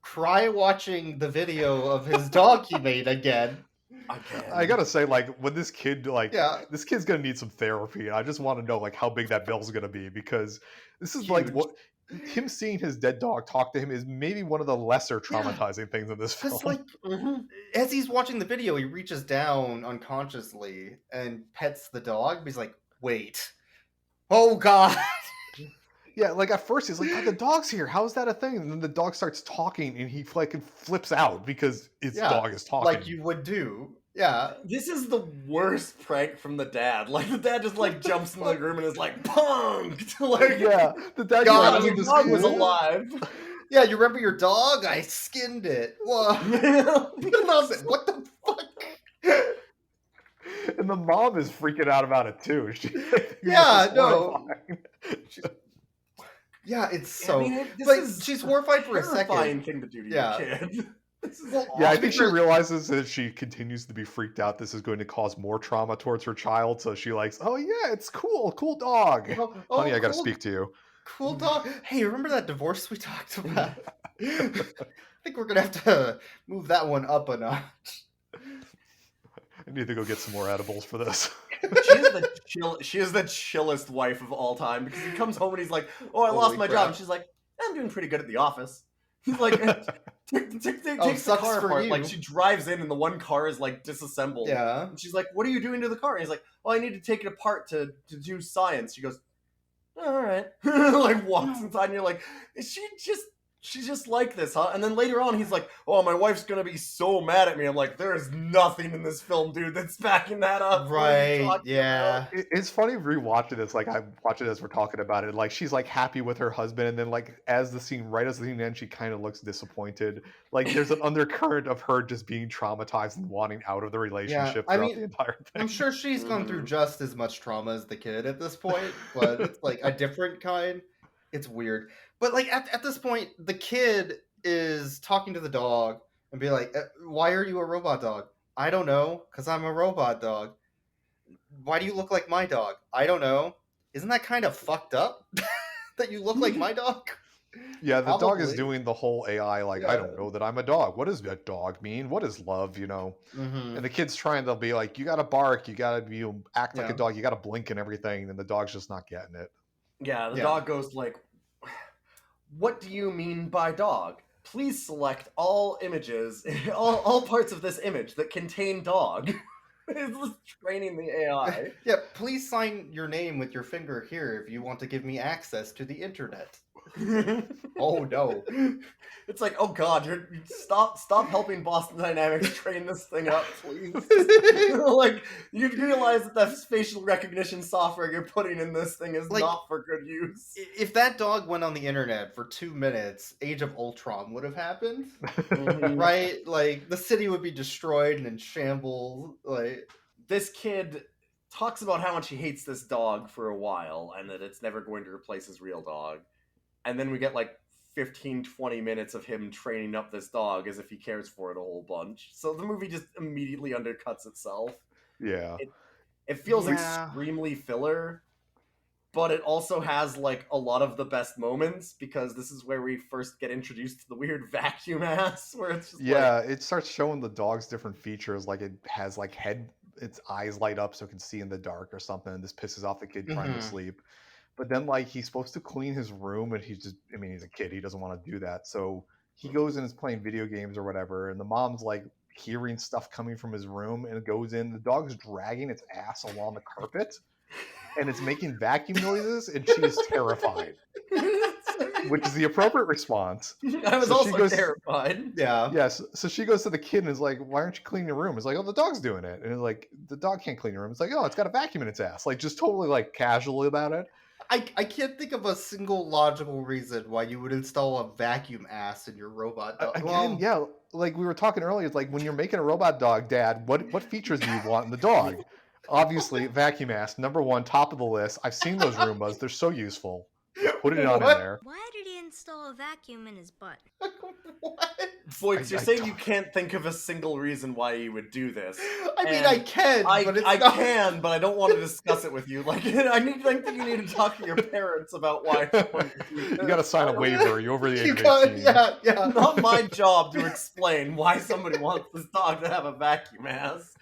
cry watching the video of his dog he made again. I gotta say, like, when this kid, this kid's gonna need some therapy. And I just want to know, like, how big that bill's gonna be, because this is like what him seeing his dead dog talk to him is maybe one of the lesser traumatizing things in this film. Because like, as he's watching the video, he reaches down unconsciously and pets the dog. But he's like, "Wait, oh god!" Yeah, like at first he's like, "Oh, the dog's here. How is that a thing?" And then the dog starts talking, and he like flips out because his dog is talking, like you would do. Yeah, this is the worst prank from the dad. Like the dad just like jumps in the room and is like punked. Like the dad God, your dog was alive. Yeah, you remember your dog? I skinned it. Whoa. What the fuck? And the mom is freaking out about it too. Yeah, it's so. I mean, this like, is she's horrified for a terrifying second. thing to do to Yeah. your kid. Yeah, I think she realizes that if she continues to be freaked out, this is going to cause more trauma towards her child. So she likes, oh yeah, it's cool dog. Honey, I gotta speak to you. Cool dog. Hey, remember that divorce we talked about? I think we're gonna have to move that one up a notch. I need to go get some more edibles for this. She is the chillest wife of all time, because he comes home and he's like, "Oh, I lost my job." And she's like, "I'm doing pretty good at the office." He's like, takes the sucks car for apart. you. Like, she drives in and the one car is like disassembled. Yeah. And she's like, what are you doing to the car? And he's like, well, I need to take it apart to do science. She goes, all right. Like, walks inside and you're like, she's just like this, huh? And then later on, he's like, oh, my wife's gonna be so mad at me. I'm like, there's nothing in this film, dude, that's backing that up. Right, yeah. It's funny rewatching this. Like, I watch it as we're talking about it. Like, she's like happy with her husband, and then like as the scene ends, she kind of looks disappointed. Like, there's an undercurrent of her just being traumatized and wanting out of the relationship throughout the entire thing. I'm sure she's gone through just as much trauma as the kid at this point, but it's like a different kind. It's weird. But like at this point, the kid is talking to the dog and be like, why are you a robot dog? I don't know, because I'm a robot dog. Why do you look like my dog? I don't know. Isn't that kind of fucked up? That you look like my dog? Yeah, the dog is doing the whole AI, like, I don't know that I'm a dog. What does a dog mean? What is love, you know? Mm-hmm. And the kid's trying to be like, you gotta bark, you gotta act like a dog, you gotta blink and everything, and the dog's just not getting it. Yeah, the dog goes like, what do you mean by dog? Please select all images, all parts of this image that contain dog. It's just training the AI. Yeah, please sign your name with your finger here if you want to give me access to the internet. Oh no. It's like, oh god, stop helping Boston Dynamics train this thing up, please. Like, you realize that facial recognition software you're putting in this thing is like, not for good use. If that dog went on the internet for 2 minutes, Age of Ultron would have happened. Right? Like, the city would be destroyed and in shambles. Like, this kid talks about how much he hates this dog for a while and that it's never going to replace his real dog. And then we get like 15-20 minutes of him training up this dog as if he cares for it a whole bunch. So the movie just immediately undercuts itself. Yeah. It feels extremely filler, but it also has like a lot of the best moments because this is where we first get introduced to the weird vacuum ass where it's just it starts showing the dog's different features, like it has like its eyes light up so it can see in the dark or something, and this pisses off the kid trying to sleep. But then, like, he's supposed to clean his room, and he's a kid. He doesn't want to do that. So he goes and is playing video games or whatever, and the mom's, like, hearing stuff coming from his room, and it goes in. The dog's dragging its ass along the carpet, and it's making vacuum noises, and she is terrified. Which is the appropriate response. I was also terrified. Yeah. Yes. So she goes to the kid and is like, why aren't you cleaning your room? It's like, oh, the dog's doing it. And it's like, the dog can't clean your room. It's like, oh, it's got a vacuum in its ass. Like, just totally, like, casually about it. I can't think of a single logical reason why you would install a vacuum ass in your robot dog. Again, yeah, like we were talking earlier, it's like when you're making a robot dog, Dad, what features do you want in the dog? Obviously, vacuum ass, number one, top of the list. I've seen those Roombas. They're so useful. Put it on in there. Why did he install a vacuum in his butt? What? Voix, you're saying you can't think of a single reason why you would do this. I mean, I can, but it's I not... can, but I don't want to discuss it with you. Like, I think you need to talk to your parents about why. You got to sign a waiver. You're over the age of 18. Yeah. Not my job to explain why somebody wants this dog to have a vacuum ass.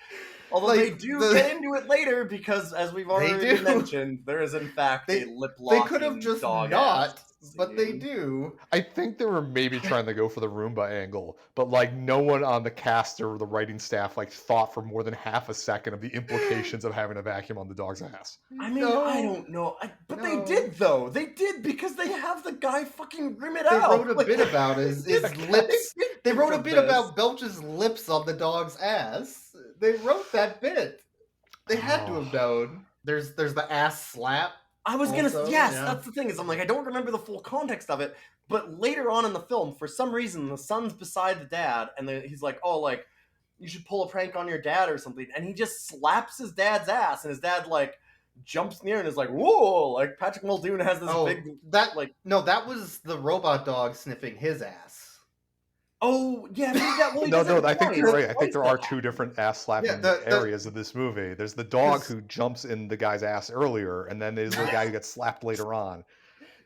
Although like, they do get into it later because, as we've already mentioned, there is in fact a lip locking. They could have just not, but they do. I think they were maybe trying to go for the Roomba angle, but like no one on the cast or the writing staff like thought for more than half a second of the implications of having a vacuum on the dog's ass. I mean, I don't know, but they did though. They did because they have the guy fucking rim it out. They wrote a bit about his lips. They wrote a bit about Belch's lips on the dog's ass. They wrote that bit. They had to have known. There's the ass slap. I was gonna that's the thing is I'm like I don't remember the full context of it, but later on in the film, for some reason, the son's beside the dad, and he's like, "Oh, like you should pull a prank on your dad or something," and he just slaps his dad's ass, and his dad like jumps near and is like, "Whoa!" Like Patrick Muldoon has this that was the robot dog sniffing his ass. Oh, yeah. No, I think you're right. I think there are two different ass slapping areas of this movie. There's the dog who jumps in the guy's ass earlier, and then there's the guy who gets slapped later on.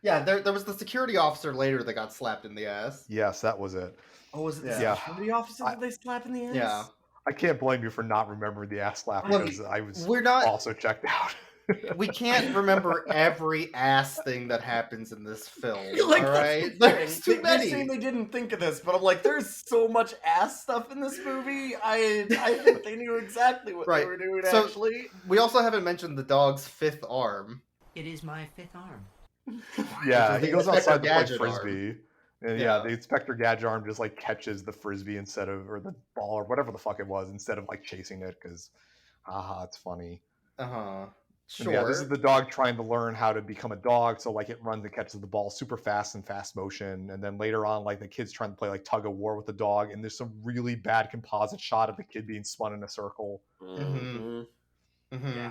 Yeah, there was the security officer later that got slapped in the ass. Yes, that was it. Oh, was it the security officer that they slap in the ass? Yeah. I can't blame you for not remembering the ass slap because I was also checked out. We can't remember every ass thing that happens in this film. Like, all that's right, the there's thing. too They're many. saying they didn't think of this, but I'm like, there's so much ass stuff in this movie. I think they knew exactly what they were doing. So, Actually, we also haven't mentioned the dog's fifth arm. It is my fifth arm. Yeah, Which is he the goes Inspector outside to play Gadget arm. frisbee. And Yeah. the Inspector Gadget arm just like catches the frisbee instead of, or the ball or whatever the fuck it was, instead of like chasing it because, haha, it's funny. Sure. And yeah, this is the dog trying to learn how to become a dog. So like it runs and catches the ball super fast and fast motion. And then later on, like the kid's trying to play like tug of war with the dog. And there's some really bad composite shot of the kid being spun in a circle. Yeah.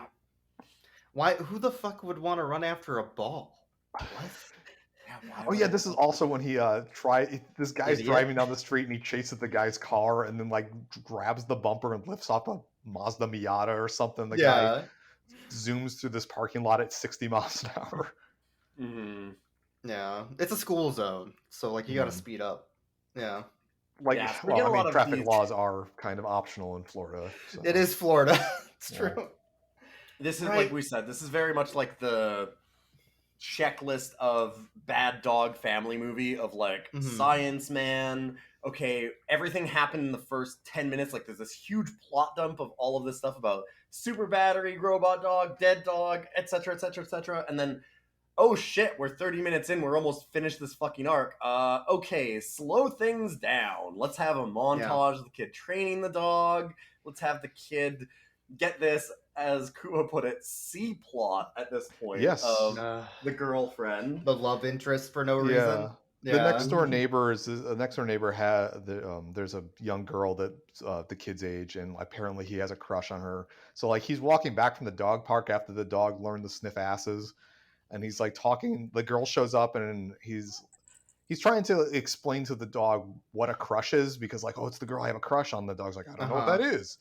Why? Who the fuck would want to run after a ball? What? Oh yeah, this is also when he this guy's Idiot. driving down the street and he chases the guy's car and then like grabs the bumper and lifts up a Mazda Miata or something. The guy zooms through this parking lot at 60 miles an hour. Yeah, it's a school zone, so like you got to speed up. Yeah, like Yeah, we get a I mean, lot of traffic these- laws are kind of optional in Florida. So. it is Florida. It's Yeah. true. This is Right. like we said. This is very much like the checklist of bad dog family movie of like Science Man. Okay, everything happened in the first 10 minutes. Like there's this huge plot dump of all of this stuff about super battery, robot dog, dead dog, etc., etc., etc. And then, oh shit, we're 30 minutes in. We're almost finished this fucking arc. Okay, slow things down. Let's have a montage of the kid training the dog. Let's have the kid get this, as Kuma put it, C plot at this point. Yes. Of the girlfriend. The love interest for no reason. The next door neighbor there's a young girl that's the kid's age, and apparently he has a crush on her. So like he's walking back from the dog park after the dog learned to sniff asses, and he's like talking. The girl shows up and he's trying to explain to the dog what a crush is, because like, oh, it's the girl I have a crush on. The dog's like, I don't know what that is.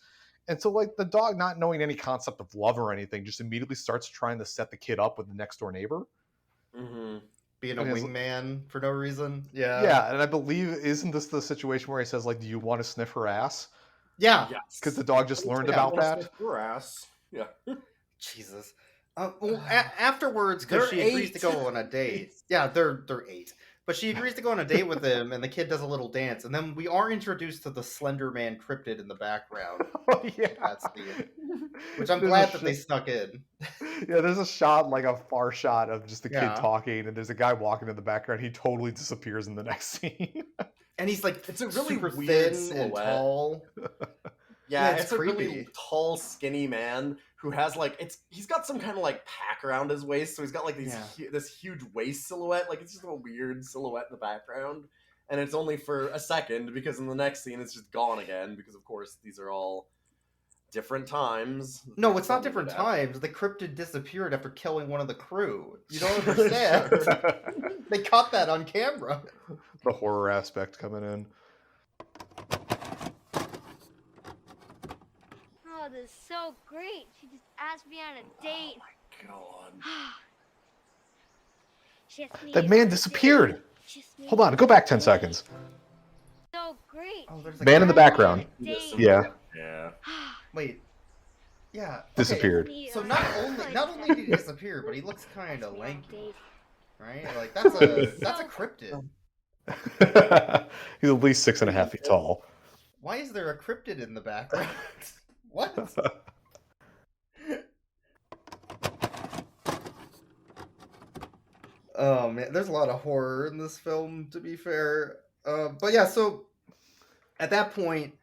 And so like the dog, not knowing any concept of love or anything, just immediately starts trying to set the kid up with the next door neighbor. Being a wingman for no reason. Yeah, and I believe, isn't this the situation where he says like, do you want to sniff her ass? Yeah. Because the dog just learned about that. Her ass. Yeah. Jesus. Afterwards, because she agrees to go on a date. Yeah, they're 8. But she agrees to go on a date with him, and the kid does a little dance, and then we are introduced to the Slender Man cryptid in the background. Oh yeah, that's which I'm glad that they snuck in. Yeah, there's a shot, like a far shot of just the kid Yeah. talking, and there's a guy walking in the background. He totally disappears in the next scene. And he's like, it's a really super weird thin silhouette. and tall. Yeah, it's it's a really creepy. tall, skinny man who has like he's got some kind of like pack around his waist, so he's got like these this huge waist silhouette. Like it's just a weird silhouette in the background, and it's only for a second because in the next scene it's just gone again because of course these are all different times. No, it's not different times. The cryptid disappeared after killing one of the crew. You don't understand. They caught that on camera. The horror aspect coming in. Oh, this is so great. She just asked me on a date. Oh my god. That man disappeared. Hold on, go back 10 seconds. So great. Oh, there's Man in the background. Yeah. Yeah. Wait. Yeah. okay. Disappeared. So not only did he disappear, but he looks kind of lanky, right? Like that's a cryptid. He's at least 6.5 feet tall. Why is there a cryptid in the background? What? Oh man, there's a lot of horror in this film, to be fair. But yeah, so at that point,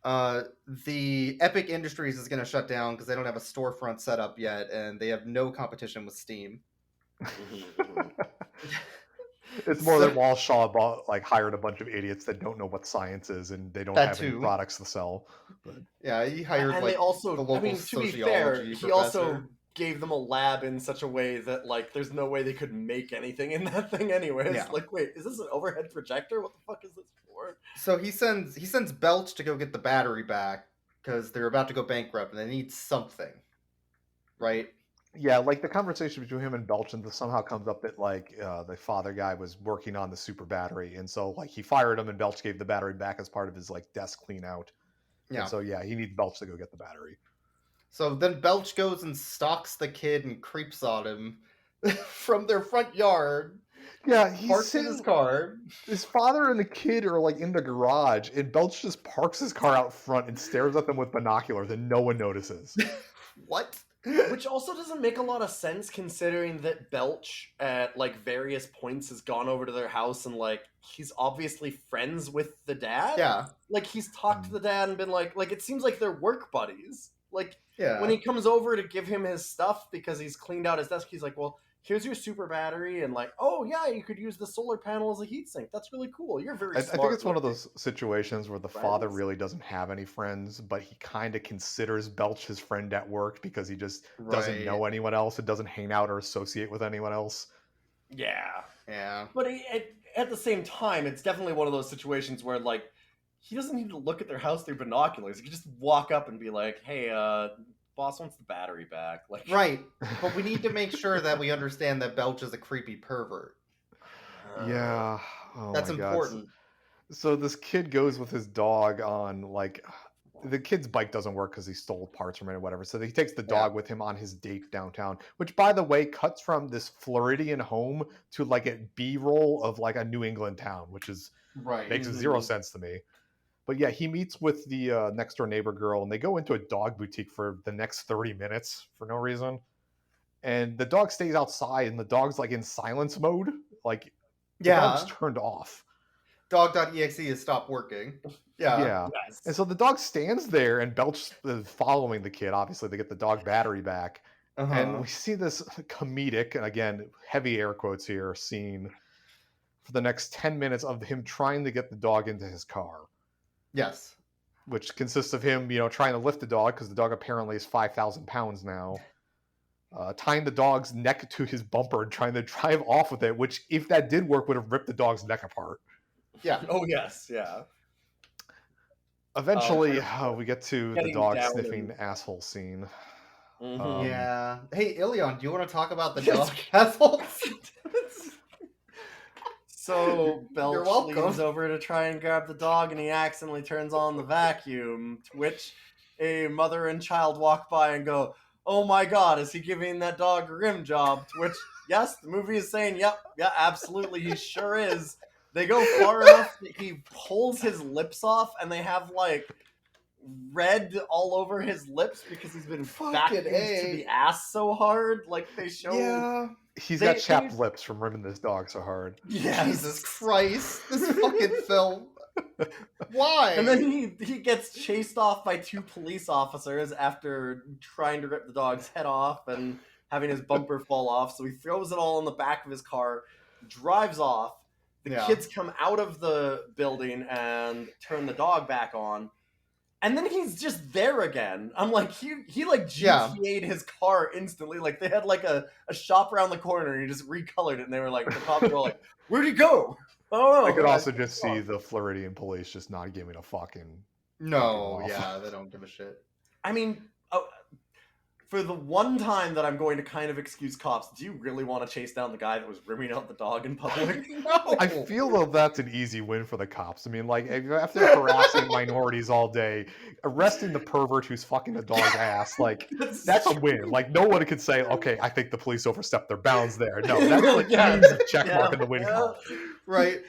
the Epic Industries is going to shut down because they don't have a storefront set up yet, and they have no competition with Steam. It's more that Walshaw hired a bunch of idiots that don't know what science is, and they don't have any products to sell. But... Yeah, he hired and they also, the local I mean, to be sociology fair, he professor. also gave them a lab in such a way that like there's no way they could make anything in that thing anyways. Yeah. Like, wait, is this an overhead projector? What the fuck is this for? So he sends Belch to go get the battery back because they're about to go bankrupt and they need something, right? Yeah, like the conversation between him and Belch somehow comes up that the father guy was working on the super battery, and so like he fired him, and Belch gave the battery back as part of his desk clean out. Yeah. And so yeah, he needs Belch to go get the battery. So then Belch goes and stalks the kid and creeps on him from their front yard. Yeah, he's Parks in his car. His father and the kid are like in the garage, and Belch just parks his car out front and stares at them with binoculars, and no one notices. What? Which also doesn't make a lot of sense considering that Belch at like various points has gone over to their house and like he's obviously friends with the dad. Yeah. Like he's talked to the dad and been like it seems like they're work buddies. Like Yeah. when he comes over to give him his stuff because he's cleaned out his desk, he's like, well, here's your super battery, and like, oh yeah, you could use the solar panel as a heatsink. That's really cool. You're very smart. I think it's one of those situations where the father really doesn't have any friends, but he kind of considers Belch his friend at work because he just doesn't know anyone else and doesn't hang out or associate with anyone else. Yeah. Yeah. But at the same time, it's definitely one of those situations where like he doesn't need to look at their house through binoculars. He can just walk up and be like, hey, boss wants the battery back. Like, right. But we need to make sure that we understand that Belch is a creepy pervert. Yeah. Oh That's my God. important. So this kid goes with his dog on like the kid's bike doesn't work because he stole parts from it or whatever. So he takes the dog with him on his date downtown, which by the way cuts from this Floridian home to like a B-roll of like a New England town, which is makes zero sense to me. But yeah, he meets with the next door neighbor girl, and they go into a dog boutique for the next 30 minutes for no reason. And the dog stays outside, and the dog's like in silence mode. Like, the dog's turned off. Dog.exe has stopped working. Yeah. Yes. And so the dog stands there, and Belch is following the kid. Obviously, they get the dog battery back. And we see this comedic, and again, heavy air quotes here, scene for the next 10 minutes of him trying to get the dog into his car. Yes. Which consists of him, trying to lift the dog because the dog apparently is 5,000 pounds now. Tying the dog's neck to his bumper and trying to drive off with it, which, if that did work, would have ripped the dog's neck apart. Yeah. Oh, yes. Yeah. Eventually, we get to the dog down sniffing asshole scene. Yeah. Hey, Ilion, do you want to talk about the dog assholes? So Belch welcome. leans over to try and grab the dog, and he accidentally turns on the vacuum, to which a mother and child walk by and go, oh my God, is he giving that dog a rim job? To which, yes, the movie is saying, yeah, absolutely, he sure is. They go far enough that he pulls his lips off, and they have, like, red all over his lips because he's been vacuumed to the ass so hard. Like, they show... Yeah. He's got chapped lips from rimming this dog so hard. Yes. Jesus Christ. This fucking film. Why? And then he gets chased off by two police officers after trying to rip the dog's head off and having his bumper fall off. So he throws it all in the back of his car, drives off. The kids come out of the building and turn the dog back on. And then he's just there again. I'm like, he like GTA'd his car instantly. Like, they had like a shop around the corner and he just recolored it. And they were like, the cops were like, where'd he go? Oh, I could also just see the Floridian police just not giving a fucking... No, they don't give a shit. I mean, for the one time that I'm going to kind of excuse cops, do you really want to chase down the guy that was rimming out the dog in public? No. I feel though that's an easy win for the cops. I mean, like, after harassing minorities all day, arresting the pervert who's fucking the dog's ass, like, that's a win. Like, no one could say, okay, I think the police overstepped their bounds there. No, that's like a check mark in the win column. Right.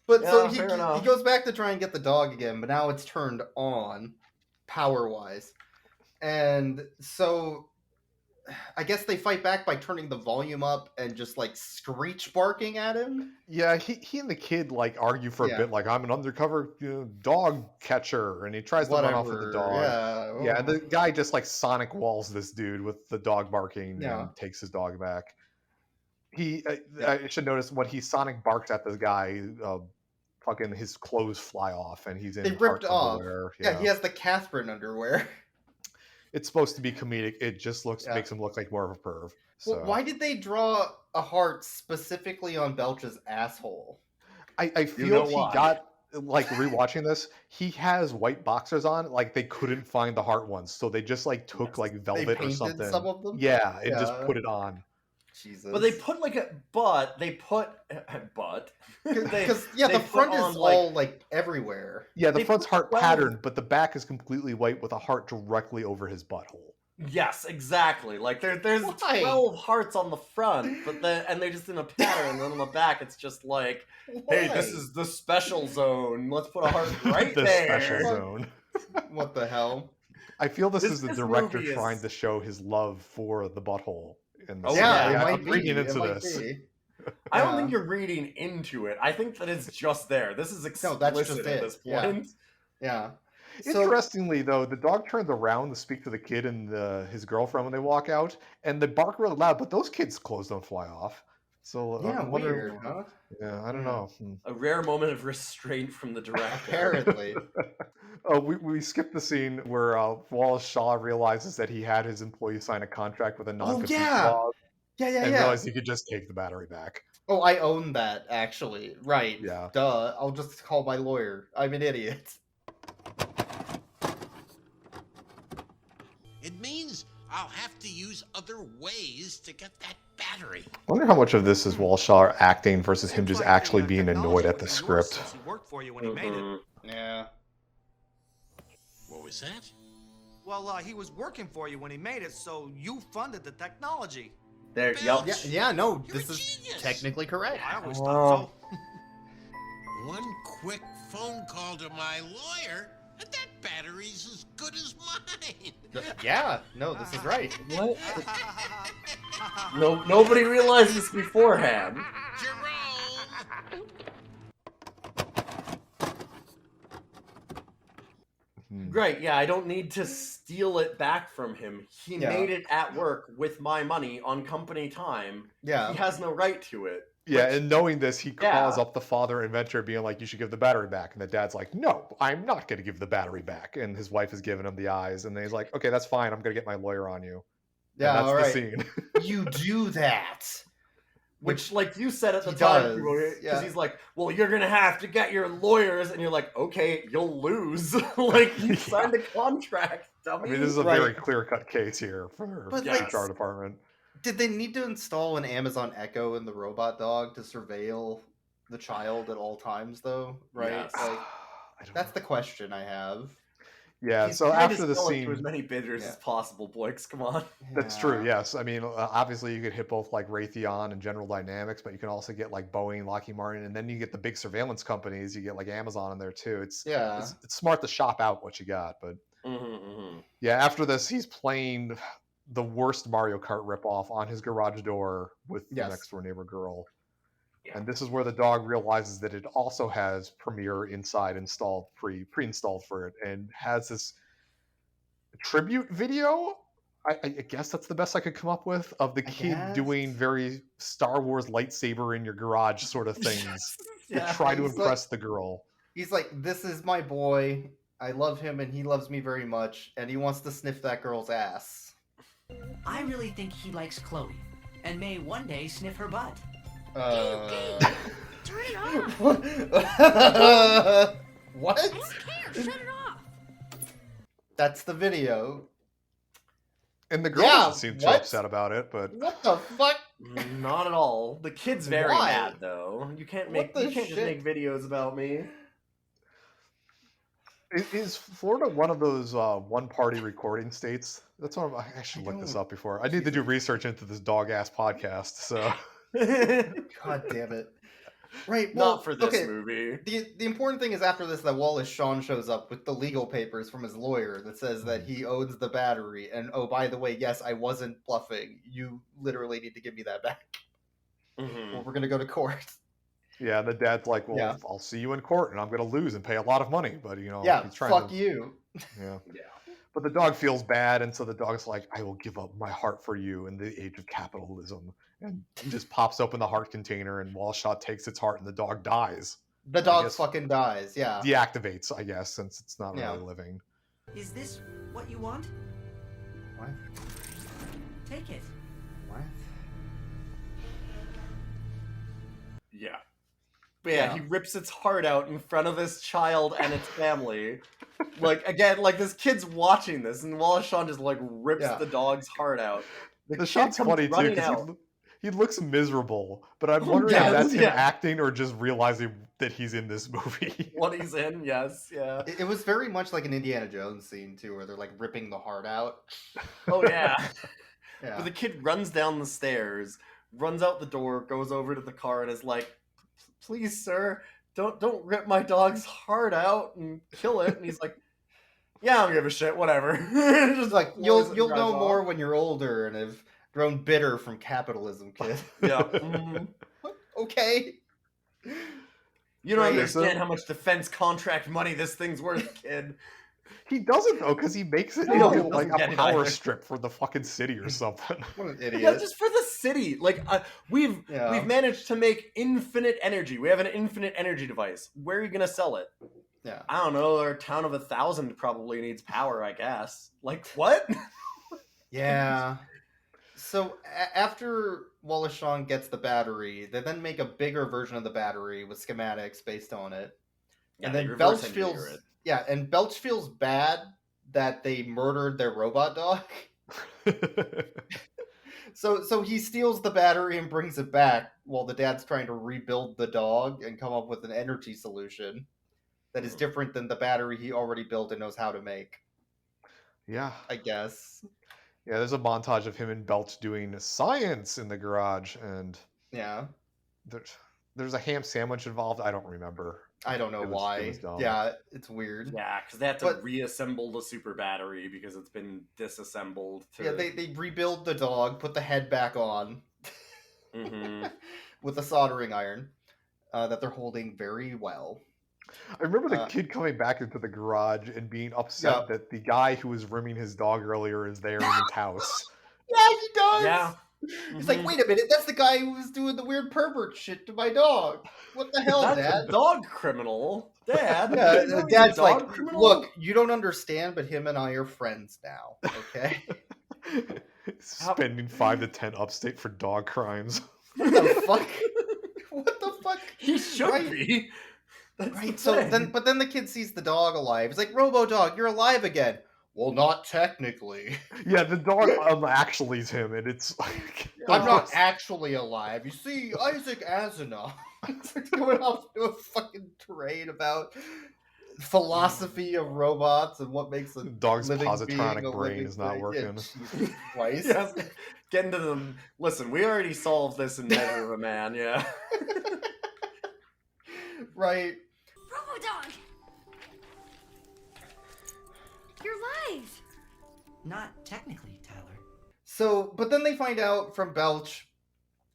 But so he goes back to try and get the dog again, but now it's turned on, power-wise. And so I guess they fight back by turning the volume up and just like screech barking at him. Yeah, he and the kid like argue for a bit, like, I'm an undercover dog catcher, and he tries to run off with the dog. Yeah, and the guy just like sonic walls this dude with the dog barking and takes his dog back. I should notice when he sonic barks at this guy, fucking his clothes fly off and he's in ripped off. Underwear. Yeah, he has the Catherine underwear. It's supposed to be comedic. It just makes him look like more of a perv. So. Well, why did they draw a heart specifically on Belch's asshole? I feel he got, like, rewatching this, he has white boxers on. Like, they couldn't find the heart ones, so they just like took like velvet or something. Some of them? Yeah, and just put it on. Jesus. But they put like because the front is all like everywhere. Yeah, the front's heart patterned, but the back is completely white with a heart directly over his butthole. Yes, exactly. Like there's Why? 12 hearts on the front, but and they're just in a pattern, and then on the back it's just like, hey, this Why? is the special zone. Let's put a heart right The there. special zone. What the hell? I feel this is the This director movie trying is- to show his love for the butthole in the Oh, scene. yeah, it I'm might be. reading It into might this. be. I don't Yeah. think you're reading into it. I think that it's just there. This is explicit that's just at it. this Yeah. point. Yeah. So, Interestingly, though, the dog turns around to speak to the kid and his girlfriend when they walk out, and they bark really loud, but those kids' clothes don't fly off. So yeah, I'm wondering, weird, huh? yeah, I don't know. A rare moment of restraint from the director. Apparently. Oh, we skipped the scene where Wallace Shaw realizes that he had his employee sign a contract with a non-compete yeah. clause Yeah, and realized he could just take the battery back. Oh, I own that, actually. Right. Yeah. Duh. I'll just call my lawyer. I'm an idiot. It means I'll have to use other ways to get that battery. I wonder how much of this is Wallace Shaw acting versus him just actually being annoyed at the script. He worked for you when he made it. Yeah. What was that? Well, he was working for you when he made it, so you funded the technology. There, Bill, yep. Yeah, no, You're this a is genius. technically correct. I always thought so. One quick phone call to my lawyer, and that battery's as good as mine. Yeah, no, this is right. What? No, nobody realized this beforehand. Jerome! Right, yeah, I don't need to steal it back from him. He Yeah. made it at work with my money on company time. Yeah. He has no right to it. Yeah, and knowing this, he calls Yeah. up the father inventor being like, you should give the battery back. And the dad's like, no, I'm not going to give the battery back. And his wife is giving him the eyes. And then he's like, okay, that's fine. I'm going to get my lawyer on you. Yeah, and all that's right. the scene. You do that. Which, like you said at the He time, does, because yeah. he's like, well, you're going to have to get your lawyers. And you're like, okay, you'll lose. Like, you signed a contract, dummy. I mean, this is a Right. very clear-cut case here for But, the like, HR department. Did they need to install an Amazon Echo in the robot dog to surveil the child at all times, though? Right? Yes. Like, I don't that's know. the question I have. Yeah, He's so trying to after the sell it scene... to as many bidders Yeah. as possible, Blix. Come on. That's true, yes. I mean, obviously you could hit both like Raytheon and General Dynamics, but you can also get like Boeing, Lockheed Martin, and then you get the big surveillance companies. You get like Amazon in there too. It's smart to shop out what you got. But yeah, after this, he's playing the worst Mario Kart ripoff on his garage door with the next door neighbor girl. Yeah. And this is where the dog realizes that it also has Premiere inside installed, pre-installed for it, and has this tribute video. I guess that's the best I could come up with of the kid doing very Star Wars lightsaber in your garage sort of things to try to he's impress the girl. He's like, this is my boy. I love him and he loves me very much. And he wants to sniff that girl's ass. I really think he likes Chloe and may one day sniff her butt. Turn it off. What? I don't care. Shut it off. That's the video. And the girl Yeah, doesn't seem too what? upset about it, but What the fuck? Not at all. The kid's very Why? mad though. You can't What the just shit? make videos about me. is Florida one of those one-party recording states? That's what I should look this up before. I need to do research into this dog-ass podcast. So, God damn it. Right, well, Not for this okay, movie. The important thing is after this that Wallace Shawn shows up with the legal papers from his lawyer that says that he owns the battery. And oh, by the way, yes, I wasn't bluffing. You literally need to give me that back. Or we're going to go to court. yeah, the dad's like, well, Yeah. I'll see you in court, and I'm going to lose and pay a lot of money. But, you know, Yeah, he's trying fuck to... you. Yeah. But the dog feels bad, and so the dog's like, I will give up my heart for you in the age of capitalism. And he just pops open the heart container, and Wallace Shaw takes its heart, and the dog dies. The I dog guess fucking dies, yeah. Deactivates, I guess, since it's not Yeah. really living. Is this what you want? What? Take it. What? Yeah. But yeah, he rips its heart out in front of this child and its family. Like, again, like this kid's watching this, and Wallace Shawn just like rips the dog's heart out. The kid shot's comes funny too, running because out. he looks miserable. But I'm wondering Yeah, if that's him yeah. acting or just realizing that he's in this movie. What he's in, yes, yeah. It was very much like an Indiana Jones scene too, where they're like ripping the heart out. Oh yeah. Yeah. But the kid runs down the stairs, runs out the door, goes over to the car, and is like, "Please, sir, don't rip my dog's heart out and kill it." And he's like, "Yeah, I don't give a shit, whatever." Just like you'll know more when you're older and have grown bitter from capitalism, kid. Yeah. What? Okay. You don't Right, understand how much defense contract money this thing's worth, kid. He doesn't though, because he makes it No, he into like doesn't a get it power either. strip for the fucking city or something. What an idiot. Yeah, just for the city. Like we've managed to make infinite energy. We have an infinite energy device. Where are you gonna sell it? Yeah. I don't know. Our town of 1,000 probably needs power, I guess. Like what? Yeah. So after Wallace Shawn gets the battery, they then make a bigger version of the battery with schematics based on it. Yeah, And they then reverse Belch engineer feels it. and Belch feels bad that they murdered their robot dog. So he steals the battery and brings it back while the dad's trying to rebuild the dog and come up with an energy solution that is different than the battery he already built and knows how to make. Yeah. I guess. Yeah, there's a montage of him and Belch doing science in the garage, and Yeah. there's a ham sandwich involved. I don't remember. I don't know why. It was dumb. Yeah, it's weird. Yeah, because they have to reassemble the super battery because it's been disassembled. Yeah, they rebuild the dog, put the head back on with a soldering iron that they're holding very well. I remember the kid coming back into the garage and being upset that the guy who was rimming his dog earlier is there in his house. Yeah, he does. Yeah. He's like, wait a minute, that's the guy who was doing the weird pervert shit to my dog. What the hell, That's Dad? a dog criminal. Dad. Yeah, you know he's a Dad's dog like, criminal? look, you don't understand, but him and I are friends now, okay? Spending 5 to 10 upstate for dog crimes. What the fuck? What the fuck? He should be. That's Right, the so thing. but then the kid sees the dog alive. He's like, Robo-Dog, you're alive again. Well, not technically. Yeah, the dog actually is him, and it's like... I'm not actually alive. You see, Isaac Asimov is going off to a fucking tirade about philosophy of robots and what makes a dog's living positronic being a brain living is not thing. working. Yeah, Jesus Christ. Yes. Get into them. Listen, we already solved this in Measure of a Man, yeah. Right. Robo-Dog! You're live! Not technically, Tyler. So, but then they find out from Belch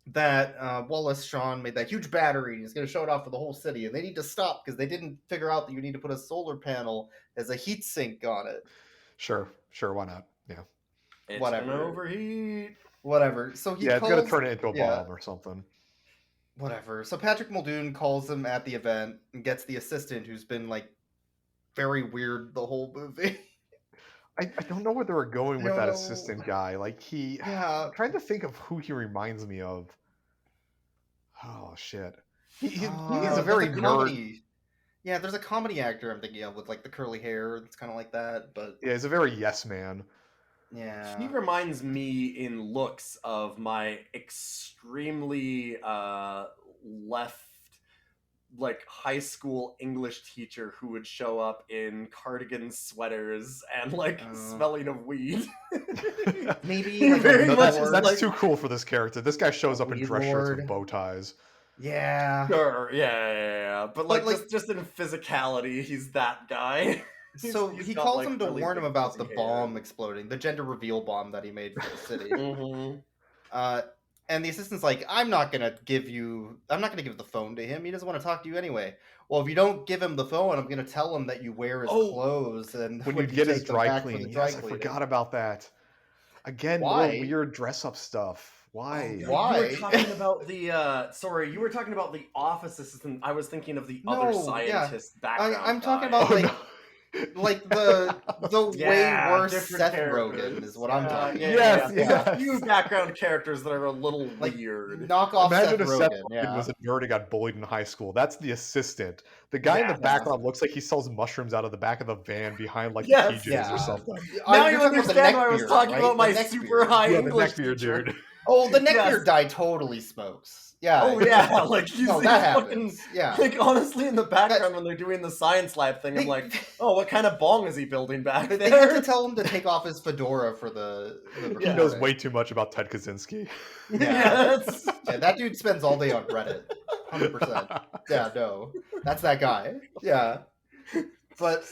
that Wallace Shawn made that huge battery and he's going to show it off for the whole city, and they need to stop because they didn't figure out that you need to put a solar panel as a heat sink on it. Sure, why not? Yeah. It's Whatever. gonna overheat. Whatever. So he it's calls, going to turn it into a bomb or something. Whatever. So Patrick Muldoon calls him at the event and gets the assistant who's been like very weird the whole movie. I don't know where they were going with that assistant guy. Like I'm trying to think of who he reminds me of. Oh shit, he's a very nerd. Yeah, there's a comedy actor I'm thinking of with like the curly hair. It's kind of like that, but yeah, he's a very yes man. Yeah, He reminds me in looks of my extremely left, like high school English teacher who would show up in cardigan sweaters and like smelling of weed. Maybe like that's too cool for this character. This guy shows up in dress shirts with bow ties. Yeah. Sure. Yeah. But like just in physicality, he's that guy. So he got, calls like, him to really warn him big about the fuzzy bomb exploding, the gender reveal bomb that he made for the city. And the assistant's like, I'm not gonna give the phone to him. He doesn't want to talk to you anyway. Well, if you don't give him the phone, I'm gonna tell him that you wear his clothes and when you get his take them dry back for the cleaning. dry Yes, I cleaning. forgot about that. Again, Why? more weird dress up stuff. Why? Why? You were talking about the you were talking about the office assistant. I was thinking of the other scientist background. I'm talking guy. about like the way worse different Seth characters. Rogen is what I'm talking about. Yes. Few background characters that are a little weird. Knock off Imagine Seth if Rogen. Seth Rogen was Yeah. a nerd and got bullied in high school. That's the assistant. The guy in the background looks like he sells mushrooms out of the back of the van behind like PJs or something. Now You're you talking about the understand why I was neckbeard, talking right? about my The super neckbeard. high Yeah, the English neckbeard teacher. dude. Oh, the neckbeard guy totally smokes. Yeah. Oh yeah, like he's No, that fucking, happens. Yeah. like honestly in the background when they're doing the science lab thing, I'm like, oh, what kind of bong is he building back there? They had to tell him to take off his fedora for the He knows recording. way too much about Ted Kaczynski. Yeah. Yeah, that dude spends all day on Reddit. 100%. Yeah, no. That's that guy. Yeah. But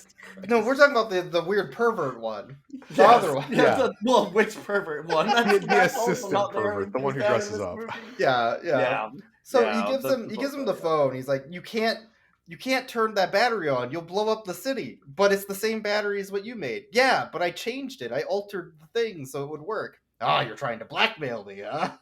no, we're talking about the weird pervert one. The other one. Yeah. Well, which pervert one? The assistant pervert, the one who dresses up. Yeah. So Yeah, he gives him the phone. He's like, you can't turn that battery on. You'll blow up the city. But it's the same battery as what you made. Yeah, but I changed it. I altered the thing so it would work. Ah, you're trying to blackmail me, huh?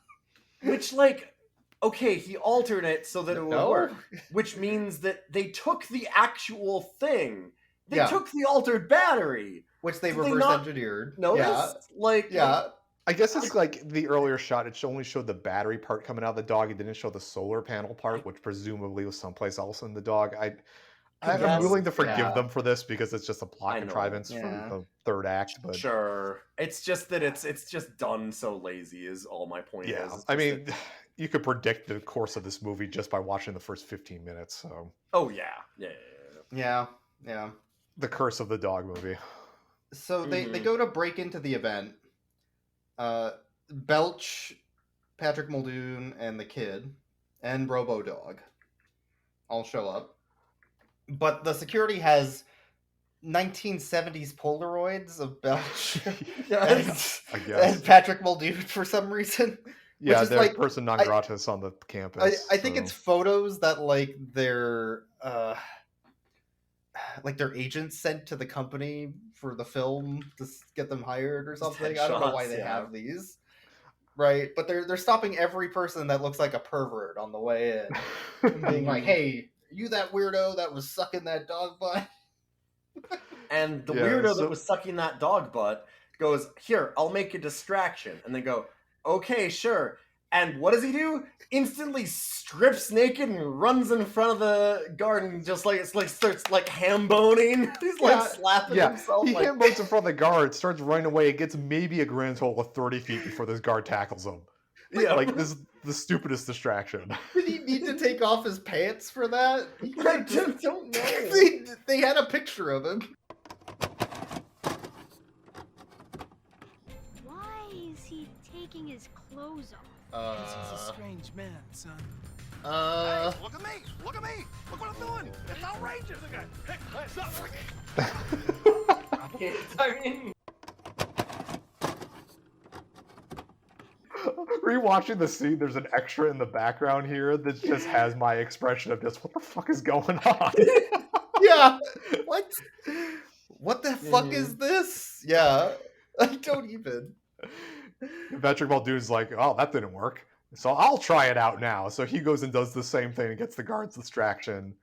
Which, like, okay, he altered it so that it would work. Which means that they took the actual thing. They took the altered battery. Which they Did reverse engineered. Notice? Yeah. Like, I guess it's like the earlier shot, it only showed the battery part coming out of the dog. It didn't show the solar panel part, which presumably was someplace else in the dog. I'm willing to forgive them for this because it's just a plot contrivance for the third act. But sure, it's just that it's just done so lazy. Is all my point. Yeah, is. I mean, you could predict the course of this movie just by watching the first 15 minutes. So. Oh yeah. The Curse of the Dog movie. So they go to break into the event. Belch, Patrick Muldoon, and the kid, and Robo-Dog all show up. But the security has 1970s Polaroids of Belch and Patrick Muldoon for some reason. Yeah, which is they're like, person non gratis on the campus. I think it's photos that like their agents sent to the company for the film to get them hired or something. I don't know why they have these. Right, but they're stopping every person that looks like a pervert on the way in, and being like, "Hey, you that weirdo that was sucking that dog butt?" And the weirdo that was sucking that dog butt goes, "Here, I'll make a distraction." And they go, "Okay, sure." And what does he do? Instantly strips naked and runs in front of the garden, just like starts like ham boning. He's like slapping himself. He like... ham bones in front of the guard, starts running away, and gets maybe a grand total of 30 feet before this guard tackles him. Like this is the stupidest distraction. Did he need to take off his pants for that? I just don't know. They had a picture of him. Why is he taking his clothes off? He's a strange man, son. Hey, look at me! Look at me! Look what I'm doing! It's outrageous! Hey, what's up? I mean... Rewatching the scene, there's an extra in the background here that just has my expression of just, what the fuck is going on? Yeah. What the fuck is this? Yeah. I don't even... Patrick Muldoon's like, oh, that didn't work. So I'll try it out now. So he goes and does the same thing and gets the guard's distraction.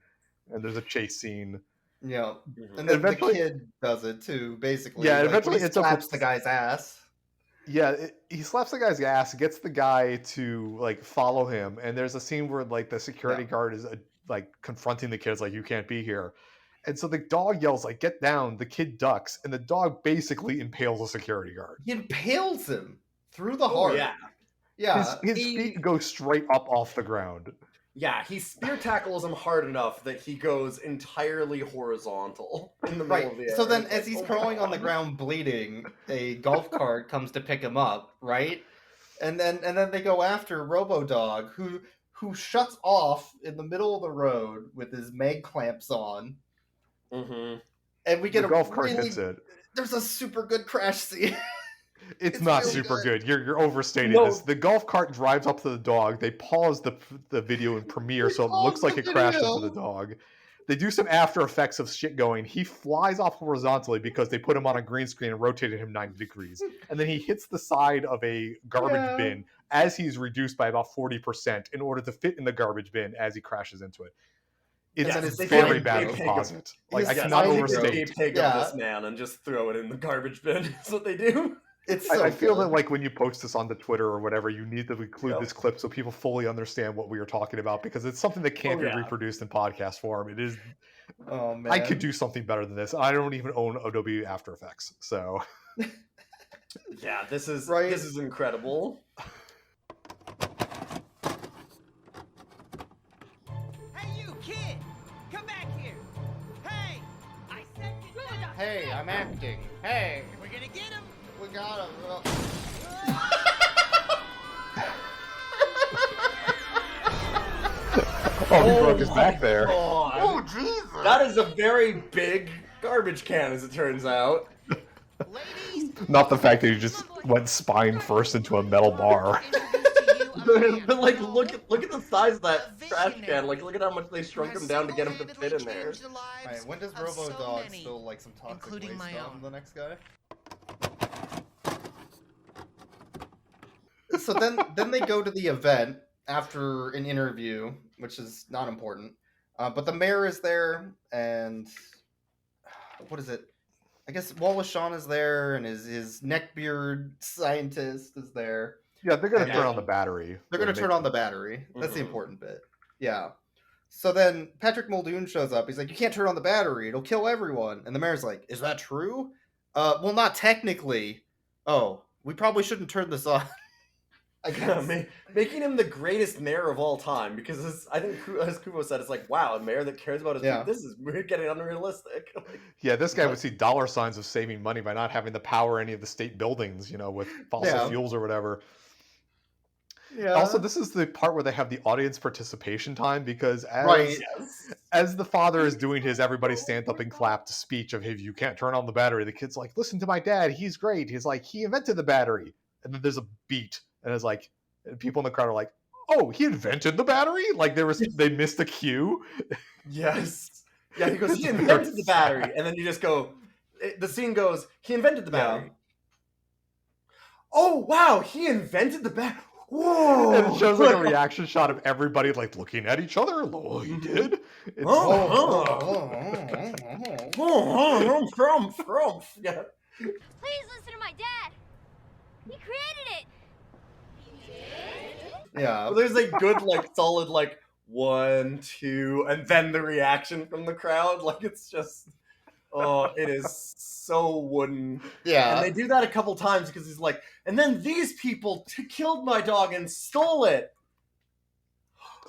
And there's a chase scene. Yeah. And then the kid does it too, basically. Yeah, eventually he slaps the guy's ass. Yeah, he slaps the guy's ass, gets the guy to like follow him. And there's a scene where like the security guard is like confronting the kids like, you can't be here. And so the dog yells like, get down. The kid ducks. And the dog basically impales a security guard. He impales him through the heart. Yeah. His feet go straight up off the ground. Yeah, he spear tackles him hard enough that he goes entirely horizontal in the middle of the air. So then as he's crawling on the ground bleeding, a golf cart comes to pick him up, right? And then they go after Robo-Dog, who shuts off in the middle of the road with his mag clamps on. Mm-hmm. And we get the golf cart hits it. There's a super good crash scene. It's not really super good. You're overstating this. The golf cart drives up to the dog. They pause the video in Premiere so it looks like it crashed into the dog. They do some after effects of shit going. He flies off horizontally because they put him on a green screen and rotated him 90 degrees. And then he hits the side of a garbage bin as he's reduced by about 40% in order to fit in the garbage bin as he crashes into it. It's very bad composite. Like, I cannot overstate. They take up this man and just throw it in the garbage bin. That's what they do. I feel that like when you post this onto Twitter or whatever, you need to include this clip so people fully understand what we are talking about, because it's something that can't be reproduced in podcast form. It is. Oh man! I could do something better than this. I don't even own Adobe After Effects, so. Yeah, this is incredible. Hey, I'm acting. Hey, We're gonna get him. we got him. Oh, he broke his back there. Oh, Jesus! that is a very big garbage can, as it turns out. Not the fact that he just went spine first into a metal bar. But like, look at the size of that trash can. Like, look at how much they shrunk him down to get him to fit in there. Alright, when does Robo-Dog spill like some toxic waste on the next guy? So then they go to the event after an interview, which is not important. But the mayor is there, and what is it? I guess Wallace Shawn is there, and his neckbeard scientist is there. Yeah, they're gonna turn on the battery. They're gonna turn on the battery. That's the important bit. Yeah. So then Patrick Muldoon shows up. He's like, "You can't turn on the battery; it'll kill everyone." And the mayor's like, "Is that true?" Well, not technically. Oh, we probably shouldn't turn this on. I guess. Making him the greatest mayor of all time, because I think, as Kubo said, it's like, wow, a mayor that cares about his people. This is we're getting unrealistic. Yeah, this guy would see dollar signs of saving money by not having to power any of the state buildings, with fossil fuels or whatever. Yeah. Also, this is the part where they have the audience participation time, because as the father is doing his everybody stand up and clap speech of, hey, you can't turn on the battery, the kid's like, listen to my dad, he's great. He's like, he invented the battery. And then there's a beat, and it's like, and people in the crowd are like, oh, he invented the battery? Like they missed a cue. Yes. Yeah, he goes, he invented the battery. And then you just go, the scene goes, he invented the battery. Oh, wow, he invented the battery. Whoa! And it shows like a reaction shot of everybody like looking at each other. Oh, he did? It's Trump. Yeah. Please listen to my dad. He created it. Yeah. Well, there's a good, solid, 1, 2, and then the reaction from the crowd. Like, it's just, it is so wooden. Yeah. And they do that a couple times because he's like, and then these people killed my dog and stole it.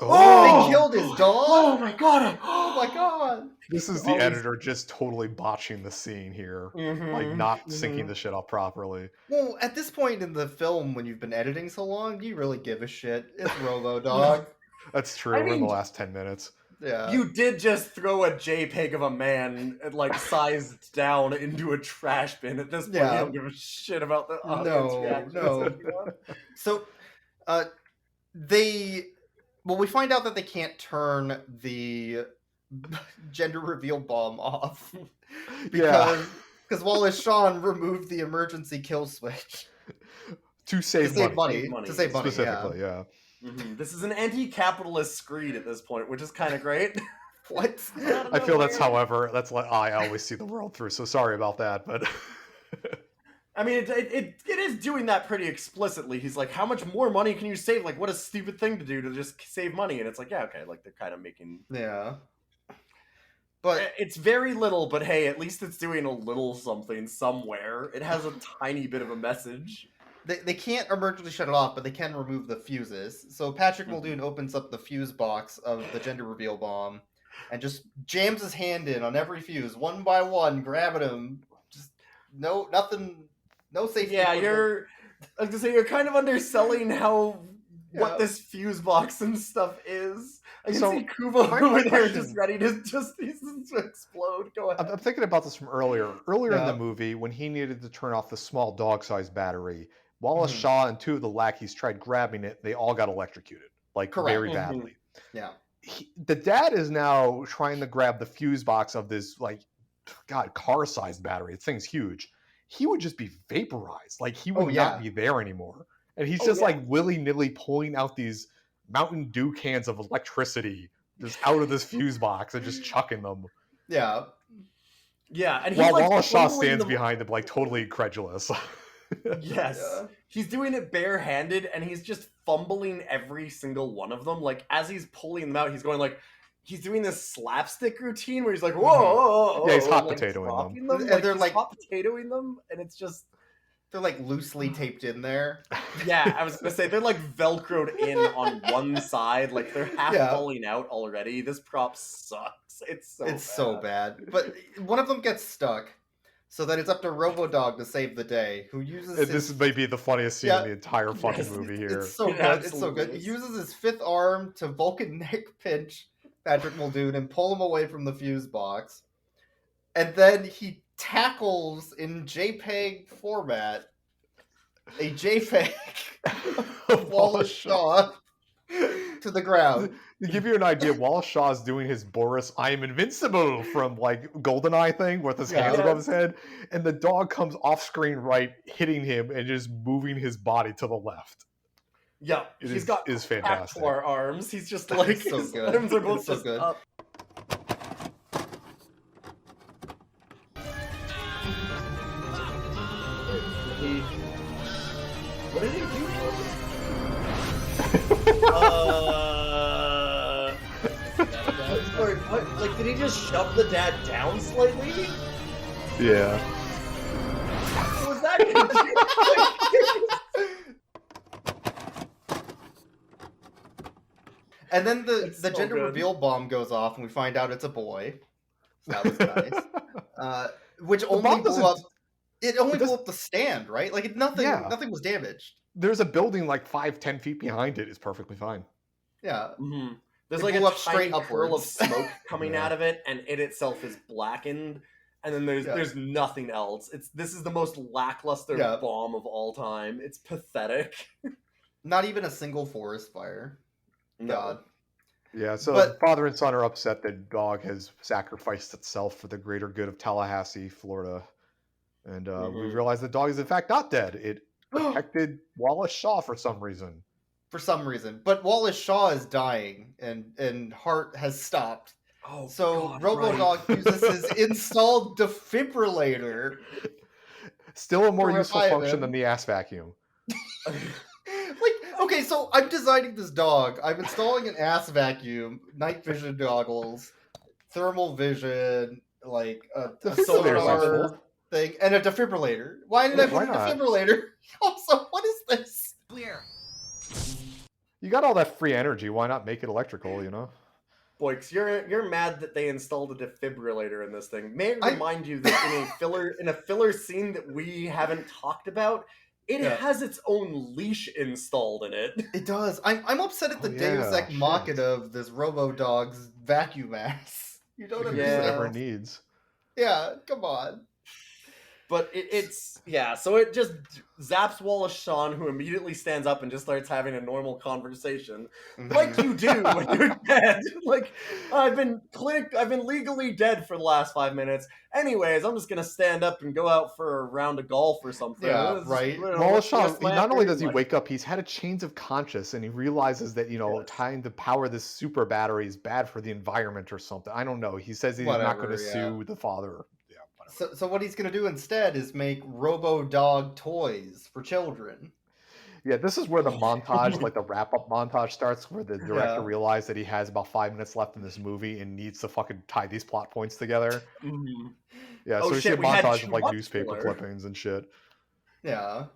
Oh, they killed his dog? Oh my god! Oh my god! This is the editor just totally botching the scene here. Like, not syncing the shit up properly. Well, at this point in the film, when you've been editing so long, do you really give a shit? It's Robo-Dog. That's true. We're in the last 10 minutes. Yeah. You did just throw a JPEG of a man, sized down into a trash bin. At this point, you don't give a shit about the audience reaction. No. So, we find out that they can't turn the gender reveal bomb off because Wallace Shawn removed the emergency kill switch to save money. To save money, specifically. Yeah. Mm-hmm. This is an anti-capitalist screed at this point, which is kind of great. What? I feel that's, however, that's like I always see the world through. So sorry about that, but. I mean, it is doing that pretty explicitly. He's like, how much more money can you save? Like, what a stupid thing to do to just save money. And it's like, yeah, okay, they're kind of making... Yeah. But it's very little, but hey, at least it's doing a little something somewhere. It has a tiny bit of a message. They can't emergency shut it off, but they can remove the fuses. So Patrick Muldoon opens up the fuse box of the gender reveal bomb and just jams his hand in on every fuse, one by one, grabbing them. Just nothing... No safety. Yeah, I was gonna say, you're kind of underselling what this fuse box and stuff is. I can see Kubo over there just ready to explode. Go ahead. I'm thinking about this from earlier. Earlier in the movie, when he needed to turn off the small dog-sized battery, Wallace Shaw and 2 of the lackeys tried grabbing it. They all got electrocuted, very badly. Yeah. The dad is now trying to grab the fuse box of this, car-sized battery. The thing's huge. He would just be vaporized. He would not be there anymore. And he's just willy-nilly pulling out these Mountain Dew cans of electricity just out of this fuse box and just chucking them. Yeah. Yeah. And while Wallace Shaw stands behind him, totally incredulous. Yes. Yeah. He's doing it barehanded, and he's just fumbling every single one of them. As he's pulling them out, he's going he's doing this slapstick routine where he's like, whoa, yeah, he's hot potatoing them. And they're hot potatoing them, and it's just... They're loosely taped in there. Yeah, I was gonna say, they're Velcroed in on one side. They're half falling out already. This prop sucks. It's so bad. So bad. But one of them gets stuck. So then it's up to Robo-Dog to save the day, who uses his... This may be the funniest scene in the entire fucking movie here. It's so good. It's so good. He uses his fifth arm to Vulcan neck pinch Patrick Muldoon and pull him away from the fuse box. And then he tackles in JPEG format a JPEG of Wallace Shaw to the ground. To give you an idea, Wallace Shaw's doing his Boris "I am invincible" from like GoldenEye thing with his hands above his head, and the dog comes off screen right, hitting him and just moving his body to the left. Yeah, he's got fantastic. arms. He's just like so his good. arms are both It's so just good. up. What did he do? Sorry, what? Like, did he just shove the dad down slightly? Yeah. What was that? And then the so gender good. reveal bomb goes off, and we find out it's a boy. So that was nice. Which only bomb blew doesn't- up. It only blew up the stand, right? Like nothing was damaged. There's a building like 5-10 feet behind it is perfectly fine. Yeah. Mm-hmm. There's It like a blew up tiny straight curl of upwards. smoke coming out of it, and it itself is blackened. And then there's nothing else. This is the most lackluster bomb of all time. It's pathetic. Not even a single forest fire. No. God. Yeah, so father and son are upset that dog has sacrificed itself for the greater good of Tallahassee, Florida. And we realize the dog is in fact not dead. It protected Wallace Shaw for some reason. But Wallace Shaw is dying, and heart has stopped. Oh, so God, Robo-Dog uses his installed defibrillator. Still a more to useful revive function him. than the ass vacuum. Okay, so I'm designing this dog. I'm installing an ass vacuum, night vision goggles, thermal vision, like a sonar thing, and a defibrillator. Why did I put a defibrillator? Also, what is this? Clear. You got all that free energy. Why not make it electrical, you know? Boykes, you're mad that they installed a defibrillator in this thing. May I remind you that in a filler scene that we haven't talked about, it has its own leash installed in it. It does. I'm upset at the Deus Ex Machina of this Robo-Dog's vacuum ass. You don't understand. Whatever it needs. Yeah, come on. But so it just zaps Wallace Shawn, who immediately stands up and just starts having a normal conversation, like you do when you're dead. Like, I've been legally dead for the last 5 minutes. Anyways, I'm just gonna stand up and go out for a round of golf or something. Yeah, right. Wallace Shawn, not only does he wake up, he's had a change of conscience, and he realizes that trying to power this super battery is bad for the environment or something. I don't know. He says he's not going to sue the father. So what he's going to do instead is make Robo-Dog toys for children. Yeah, this is where the montage, like the wrap-up montage starts, where the director realized that he has about 5 minutes left in this movie and needs to fucking tie these plot points together. Mm-hmm. Yeah, so we see a montage of like newspaper clippings and shit. Yeah.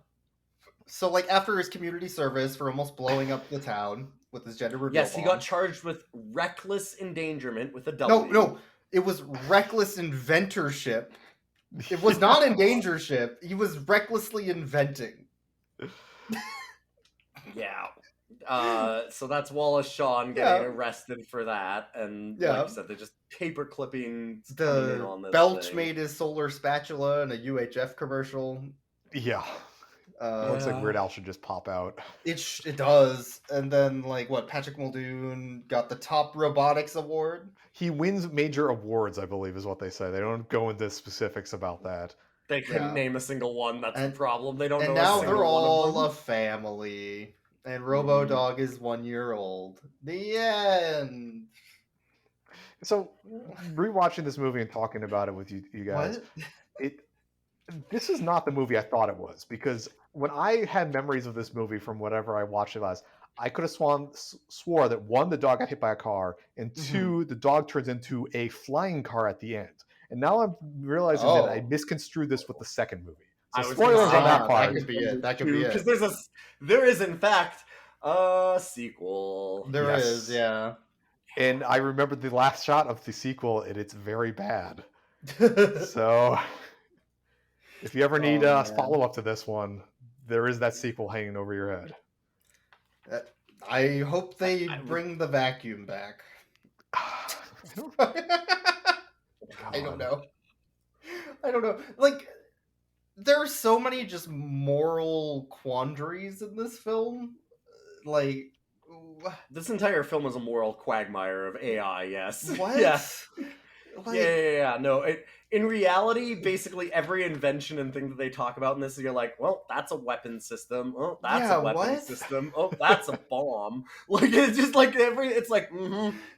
So like after his community service for almost blowing up the town with his gender reveal he got charged with reckless endangerment with a W. No. It was reckless inventorship. It was not endangership. He was recklessly inventing. Yeah. So that's Wallace Shawn getting arrested for that. And like you said, they're just paper clipping the on this Belch thing. made his solar spatula in a UHF commercial. Yeah. Looks like Weird Al should just pop out. It does. And then, Patrick Muldoon got the top robotics award. He wins major awards, I believe, is what they say. They don't go into specifics about that. They couldn't name a single one. That's the problem. They don't know. And a now single they're one of all them. a family. And Robo-Dog is 1 year old. The end. So, rewatching this movie and talking about it with you guys, this is not the movie I thought it was, because when I had memories of this movie from whatever I watched it last, I could have swore that 1, the dog got hit by a car, and 2, the dog turns into a flying car at the end. And now I'm realizing that I misconstrued this with the second movie. So spoilers on that part. That could be it. Because there is in fact a sequel. There is, yeah. And I remember the last shot of the sequel, and it's very bad. So If you ever need man. follow up to this one, there is that sequel hanging over your head. I hope they bring the vacuum back. I don't know. Like, there are so many just moral quandaries in this film. Like, this entire film is a moral quagmire of AI. Yes. What? Yeah. Like, Yeah. No, in reality, basically every invention and thing that they talk about in this, you're like, well, that's a weapon system. Oh, that's a weapon system. Oh, that's a bomb. Like, it's just like it's like,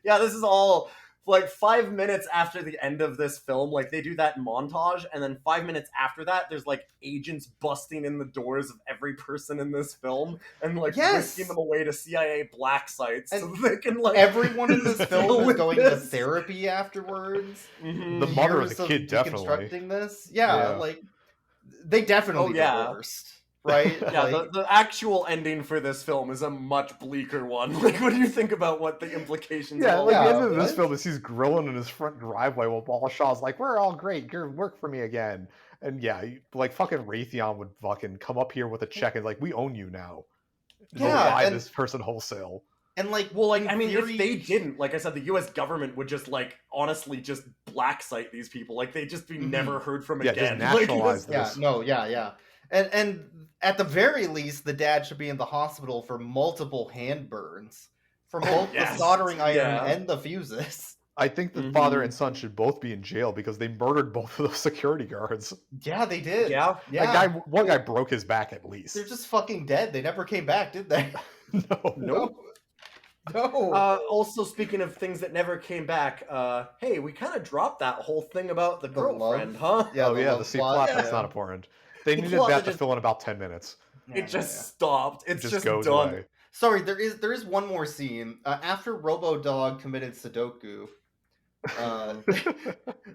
yeah, this is all. Like 5 minutes after the end of this film, like they do that montage, and then 5 minutes after that, there's like agents busting in the doors of every person in this film and like whisking them away to CIA black sites so they can like everyone in this film is going to therapy afterwards. The mother of the kid definitely deconstructing this. Yeah, like they definitely divorced. Right? Yeah, the actual ending for this film is a much bleaker one. Like, what do you think about what the implications Yeah, of all like that? the end of this film is he's grilling in his front driveway while Balshaw's like, we're all great, you work for me again. And yeah, like fucking Raytheon would fucking come up here with a check and like, we own you now. Yeah, buy this person wholesale. And like, well, like, I mean, if they didn't, like I said, the U.S. government would just like honestly just black site these people. Like they'd just be never heard from again. Just nationalize this. Yeah. And at the very least, the dad should be in the hospital for multiple hand burns from both the soldering iron and the fuses. I think the father and son should both be in jail because they murdered both of those security guards. Yeah, they did. Yeah. One guy broke his back at least. They're just fucking dead. They never came back, did they? No. Also, speaking of things that never came back, hey, we kind of dropped that whole thing about the love. girlfriend, huh? Yeah, the C plot. That's not important. They needed that to fill in about 10 minutes. It just stopped. It's just goes done. away. Sorry, there is one more scene after Robo-Dog committed Sudoku.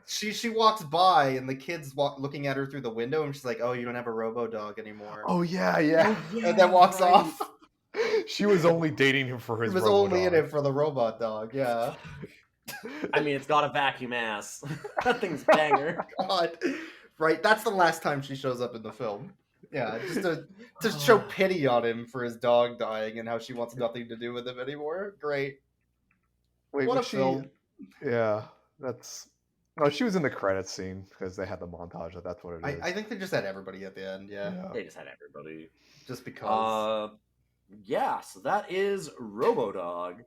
She walks by and the kid's looking at her through the window and she's like, "Oh, you don't have a Robo-Dog anymore." Oh yeah. And then walks off. She was only dating him for his. He was only in it for the robot dog. Yeah. I mean, it's got a vacuum ass. That thing's banger. God. Right. That's the last time she shows up in the film. Yeah, just to show pity on him for his dog dying and how she wants nothing to do with him anymore. Great. Wait, what a she... film. Yeah, that's. Oh, she was in the credits scene because they had the montage. That's what it is. I think they just had everybody at the end. Yeah. They just had everybody. Just because. Yeah, so that is Robo-Dog.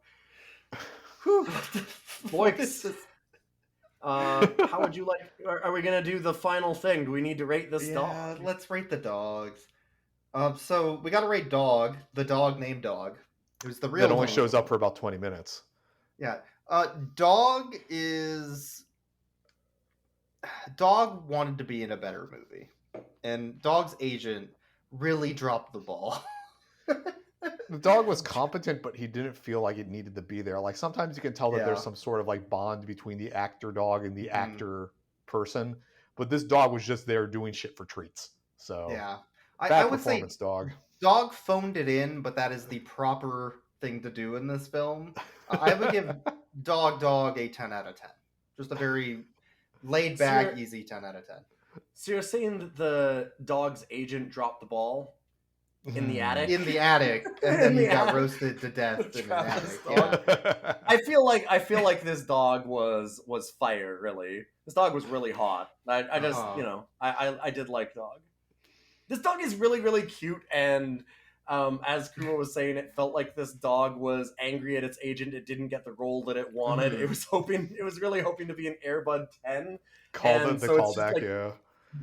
Boys, how would you like? Are we gonna do the final thing? Do we need to rate this dog? Let's rate the dogs. So we got to rate Dog, the dog named Dog. Who's the real? That only shows up for about 20 minutes. Yeah. Dog wanted to be in a better movie, and Dog's agent really dropped the ball. The dog was competent, but he didn't feel like it needed to be there. Like sometimes you can tell that there's some sort of like bond between the actor dog and the actor person, but this dog was just there doing shit for treats. So yeah, I would say Dog phoned it in, but that is the proper thing to do in this film. I would give Dog a 10 out of 10. Just a very laid back, easy 10 out of 10. So you're saying that the dog's agent dropped the ball? In the attic? In the attic, and then he got roasted to death in the attic. Yeah. I feel like this dog was fire, really. This dog was really hot. I just, I did like Dog. This dog is really, really cute, and as Kuma was saying, it felt like this dog was angry at its agent. It didn't get the role that it wanted. It was really hoping to be an Airbud 10. Called the callback,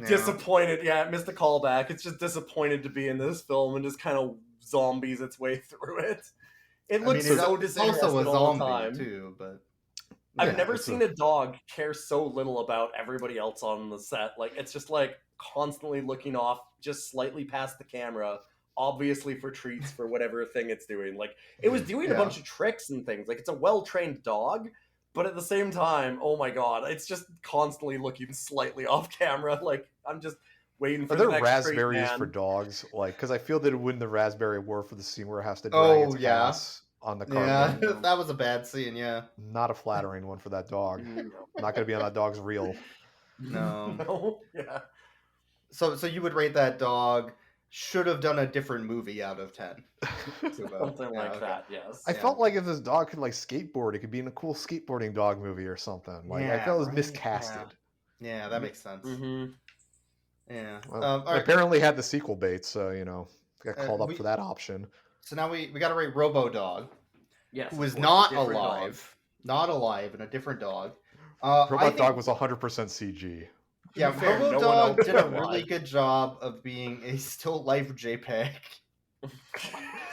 Disappointed, it missed the callback. It's just disappointed to be in this film and just kind of zombies its way through it. It looks so disinterested also a all the zombie time. Too, but I've never seen a dog care so little about everybody else on the set. Like it's just like constantly looking off, just slightly past the camera, obviously for treats for whatever thing it's doing. Like it was doing a bunch of tricks and things. Like it's a well-trained dog. But at the same time, oh my god, it's just constantly looking slightly off camera. Like, I'm just waiting for the next raspberries for dogs? Like, because I feel that it win the raspberry award for the scene where it has to drag its ass on the carpet. Yeah, that was a bad scene, yeah. Not a flattering one for that dog. Not going to be on that dog's reel. No. No, yeah. So you would rate that dog should have done a different movie out of 10. Something like that, yes. I felt like if this dog could like skateboard, it could be in a cool skateboarding dog movie or something. Like I felt it was miscasted. Yeah, that makes sense. Mm-hmm. Yeah. Well, all right. apparently had the sequel bait, so got called up for that option. So now we got to rate Robo-Dog. Yes. Who is not alive. Not alive, and a different dog. Robot-Dog was 100% CG. Yeah, fair, Robo-Dog did a alive. really good job of being a still life JPEG.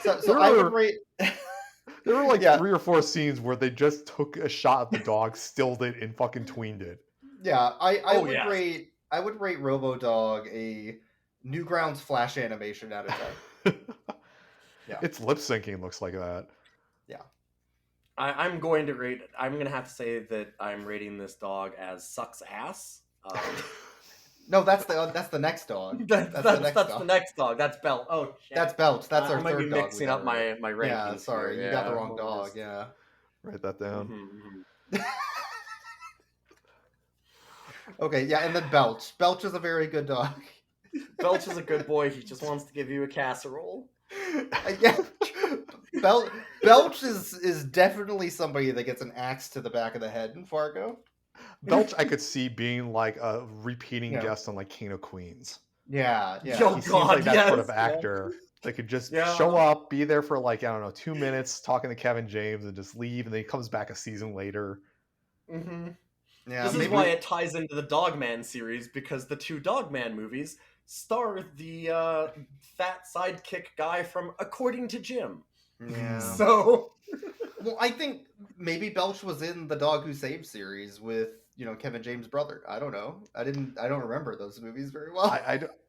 so I would rate. There were like 3 or 4 scenes where they just took a shot at the dog, stilled it, and fucking tweened it. Yeah, I would rate Robo-Dog a Newgrounds Flash animation out of 10. Yeah. Its lip syncing looks like that. Yeah. I'm going to have to say that I'm rating this dog as sucks ass. No, that's the next dog. That's the next dog. That's Belt. Oh shit. That's Belt. That's our I might third be dog. mixing up my rankings. Yeah, sorry, here. you got the wrong dog. Yeah. Write that down. Mm-hmm. Okay, yeah, and then Belch. Belch is a very good dog. Belch is a good boy. He just wants to give you a casserole. Yeah. Belch is definitely somebody that gets an axe to the back of the head in Fargo. Belch, I could see being like a repeating guest on like King of Queens. Yeah. He seems like that sort of actor. They could just show up, be there for like, I don't know, 2 minutes, talking to Kevin James, and just leave, and then he comes back a season later. Mm-hmm. Yeah, this is why it ties into the Dogman series, because the 2 Dogman movies star the fat sidekick guy from According to Jim. Yeah. So, well, I think maybe Belch was in the Dog Who Saved series with Kevin James' brother. I don't know. I don't remember those movies very well.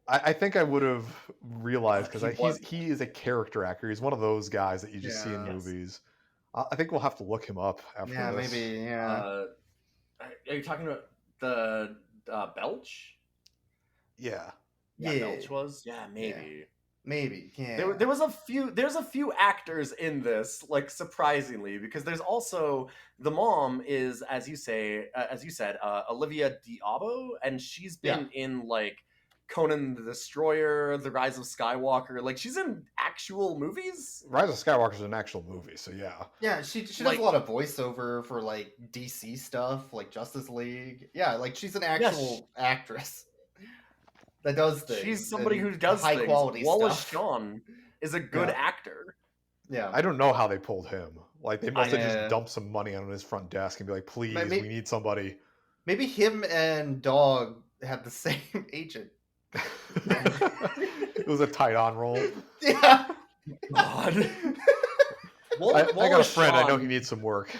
I think I would have realized because he is a character actor. He's one of those guys that you just see in movies. I think we'll have to look him up after this. Yeah, maybe. Yeah. Are you talking about the Belch? Yeah. Yeah, Belch was. Yeah, maybe. Maybe. Yeah. There's a few actors in this, like, surprisingly, because there's also the mom is, as you said, Olivia Diabo, and she's been in like Conan the Destroyer, The Rise of Skywalker. Like, she's in actual movies. Rise of Skywalker is an actual movie, so yeah. Yeah, she does a lot of voiceover for like DC stuff, like Justice League. Yeah, like she's an actual actress that does things. She's somebody who does high things. quality Wallace stuff. Shawn is a good actor. Yeah. I don't know how they pulled him. Like, they must have just dumped some money on his front desk and be like, please, we need somebody. Maybe him and Dog had the same agent. It was a tight-on role. Yeah. God. I got a friend. I know he needs some work.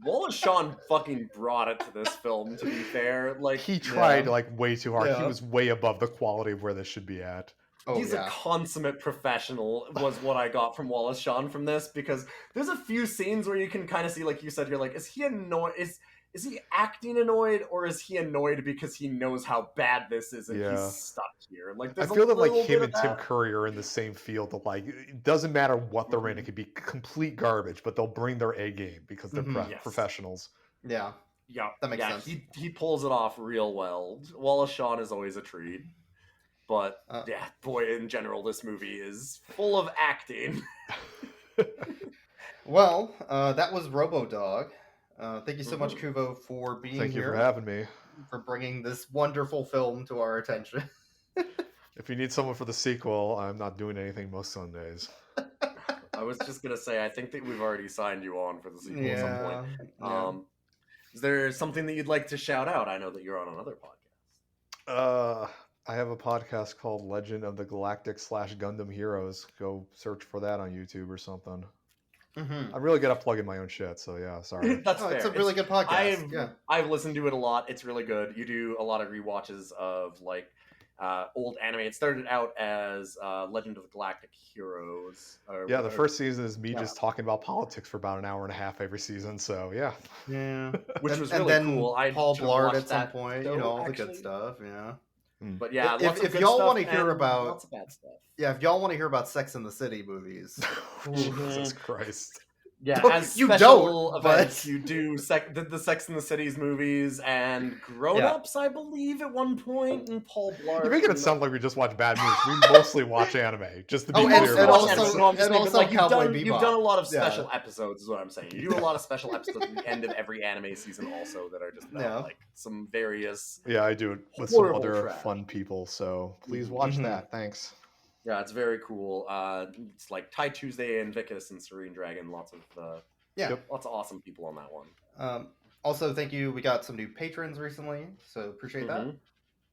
Wallace Shawn fucking brought it to this film, to be fair. Like, he tried like way too hard. He was way above the quality of where this should be at. He's a consummate professional, was what I got from Wallace Shawn from this, because there's a few scenes where you can kind of see, like you said, you're like, is he annoyed? Is he acting annoyed, or is he annoyed because he knows how bad this is and he's stuck here? Like, I feel that like him and Tim Curry are in the same field. Of like, it doesn't matter what they're in; it could be complete garbage, but they'll bring their A game because they're professionals. Yeah, that makes sense. He pulls it off real well. Wallace Shawn is always a treat, but boy, in general, this movie is full of acting. Well, that was Robo-Dog. Thank you so much, Kuvo, for being here. Thank you for having me. For bringing this wonderful film to our attention. If you need someone for the sequel, I'm not doing anything most Sundays. I was just going to say, I think that we've already signed you on for the sequel at some point. Is there something that you'd like to shout out? I know that you're on another podcast. I have a podcast called Legend of the Galactic / Gundam Heroes. Go search for that on YouTube or something. I'm really good at plugging my own shit, so yeah, sorry. That's fair. It's a really good podcast. I've listened to it a lot. It's really good. You do a lot of rewatches of like old anime. It started out as Legend of the Galactic Heroes. The first season is me just talking about politics for about an hour and a half every season, so yeah. Which was and really then cool. Paul Blart at some point, all the good stuff, But yeah, if y'all want to hear about lots of bad stuff. if y'all want to hear about Sex and the City movies, Jesus Christ, Yeah, Don't- as you special don't, but- events, you do the Sex and the Cities movies and Grown Ups, I believe, at one point, and Paul Blart. You're making it sound like we just watch bad movies. We mostly watch anime, just to be Oh, clear. and about also- this. No, I'm just and saying, also like, Cowboy you've Bebop. done a lot of Yeah. special episodes, is what I'm saying. You do a lot of special episodes at the end of every anime season, also that are just about like some various. Yeah, I do it with some horrible other trash. fun people. So please watch that. Thanks. Yeah, it's very cool. It's like Ty Tuesday and Vicus and Serene Dragon. Lots of lots of awesome people on that one. Also, thank you. We got some new patrons recently, so appreciate that.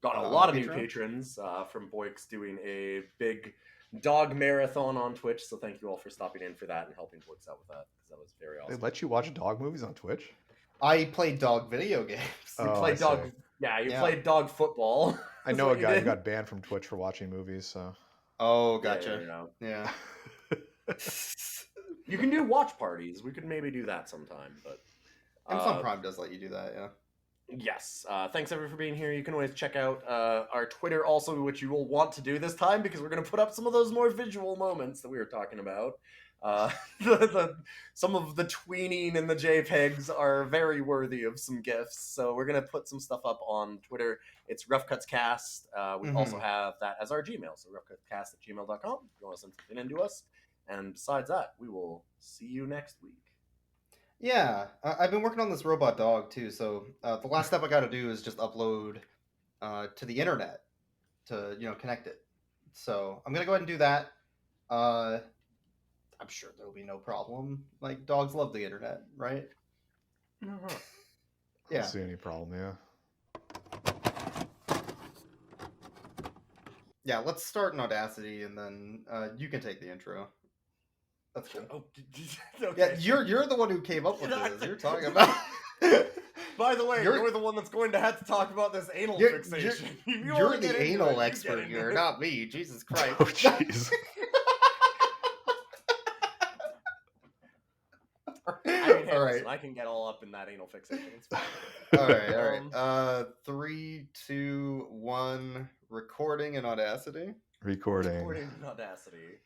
Got a lot of new patrons from Boyks doing a big dog marathon on Twitch. So thank you all for stopping in for that and helping Boyks out with that, because that was very awesome. They let you watch dog movies on Twitch? I played dog video games. You played dog. Yeah, you played dog football. I know a guy who got banned from Twitch for watching movies. So. Oh, gotcha. Yeah. You can do watch parties. We could maybe do that sometime, but Amazon Prime does let you do that. Yeah. Yes. Thanks everyone for being here. You can always check out our Twitter also, which you will want to do this time because we're going to put up some of those more visual moments that we were talking about. Some of the tweening and the JPEGs are very worthy of some GIFs, so we're going to put some stuff up on Twitter. It's Rough Cuts Cast. We also have that as our Gmail, so roughcutscast@gmail.com if you want to send something into us. And besides that, we will see you next week. Yeah, I've been working on this Robo-Dog too, so the last step I got to do is just upload to the internet to connect it. So I'm gonna go ahead and do that. I'm sure there will be no problem. Like, dogs love the internet, right? I Yeah. don't see any problem. Yeah, let's start in Audacity, and then you can take the intro. That's cool. Oh, okay. Yeah, you're the one who came up with this. You're talking about. By the way, you're the one that's going to have to talk about this anal fixation. You're the anal expert here, not me. Jesus Christ. Oh, jeez. All right. I can get all up in that anal fixation. It's fine. All right. 3, 2, 1. Recording in Audacity. Recording in Audacity.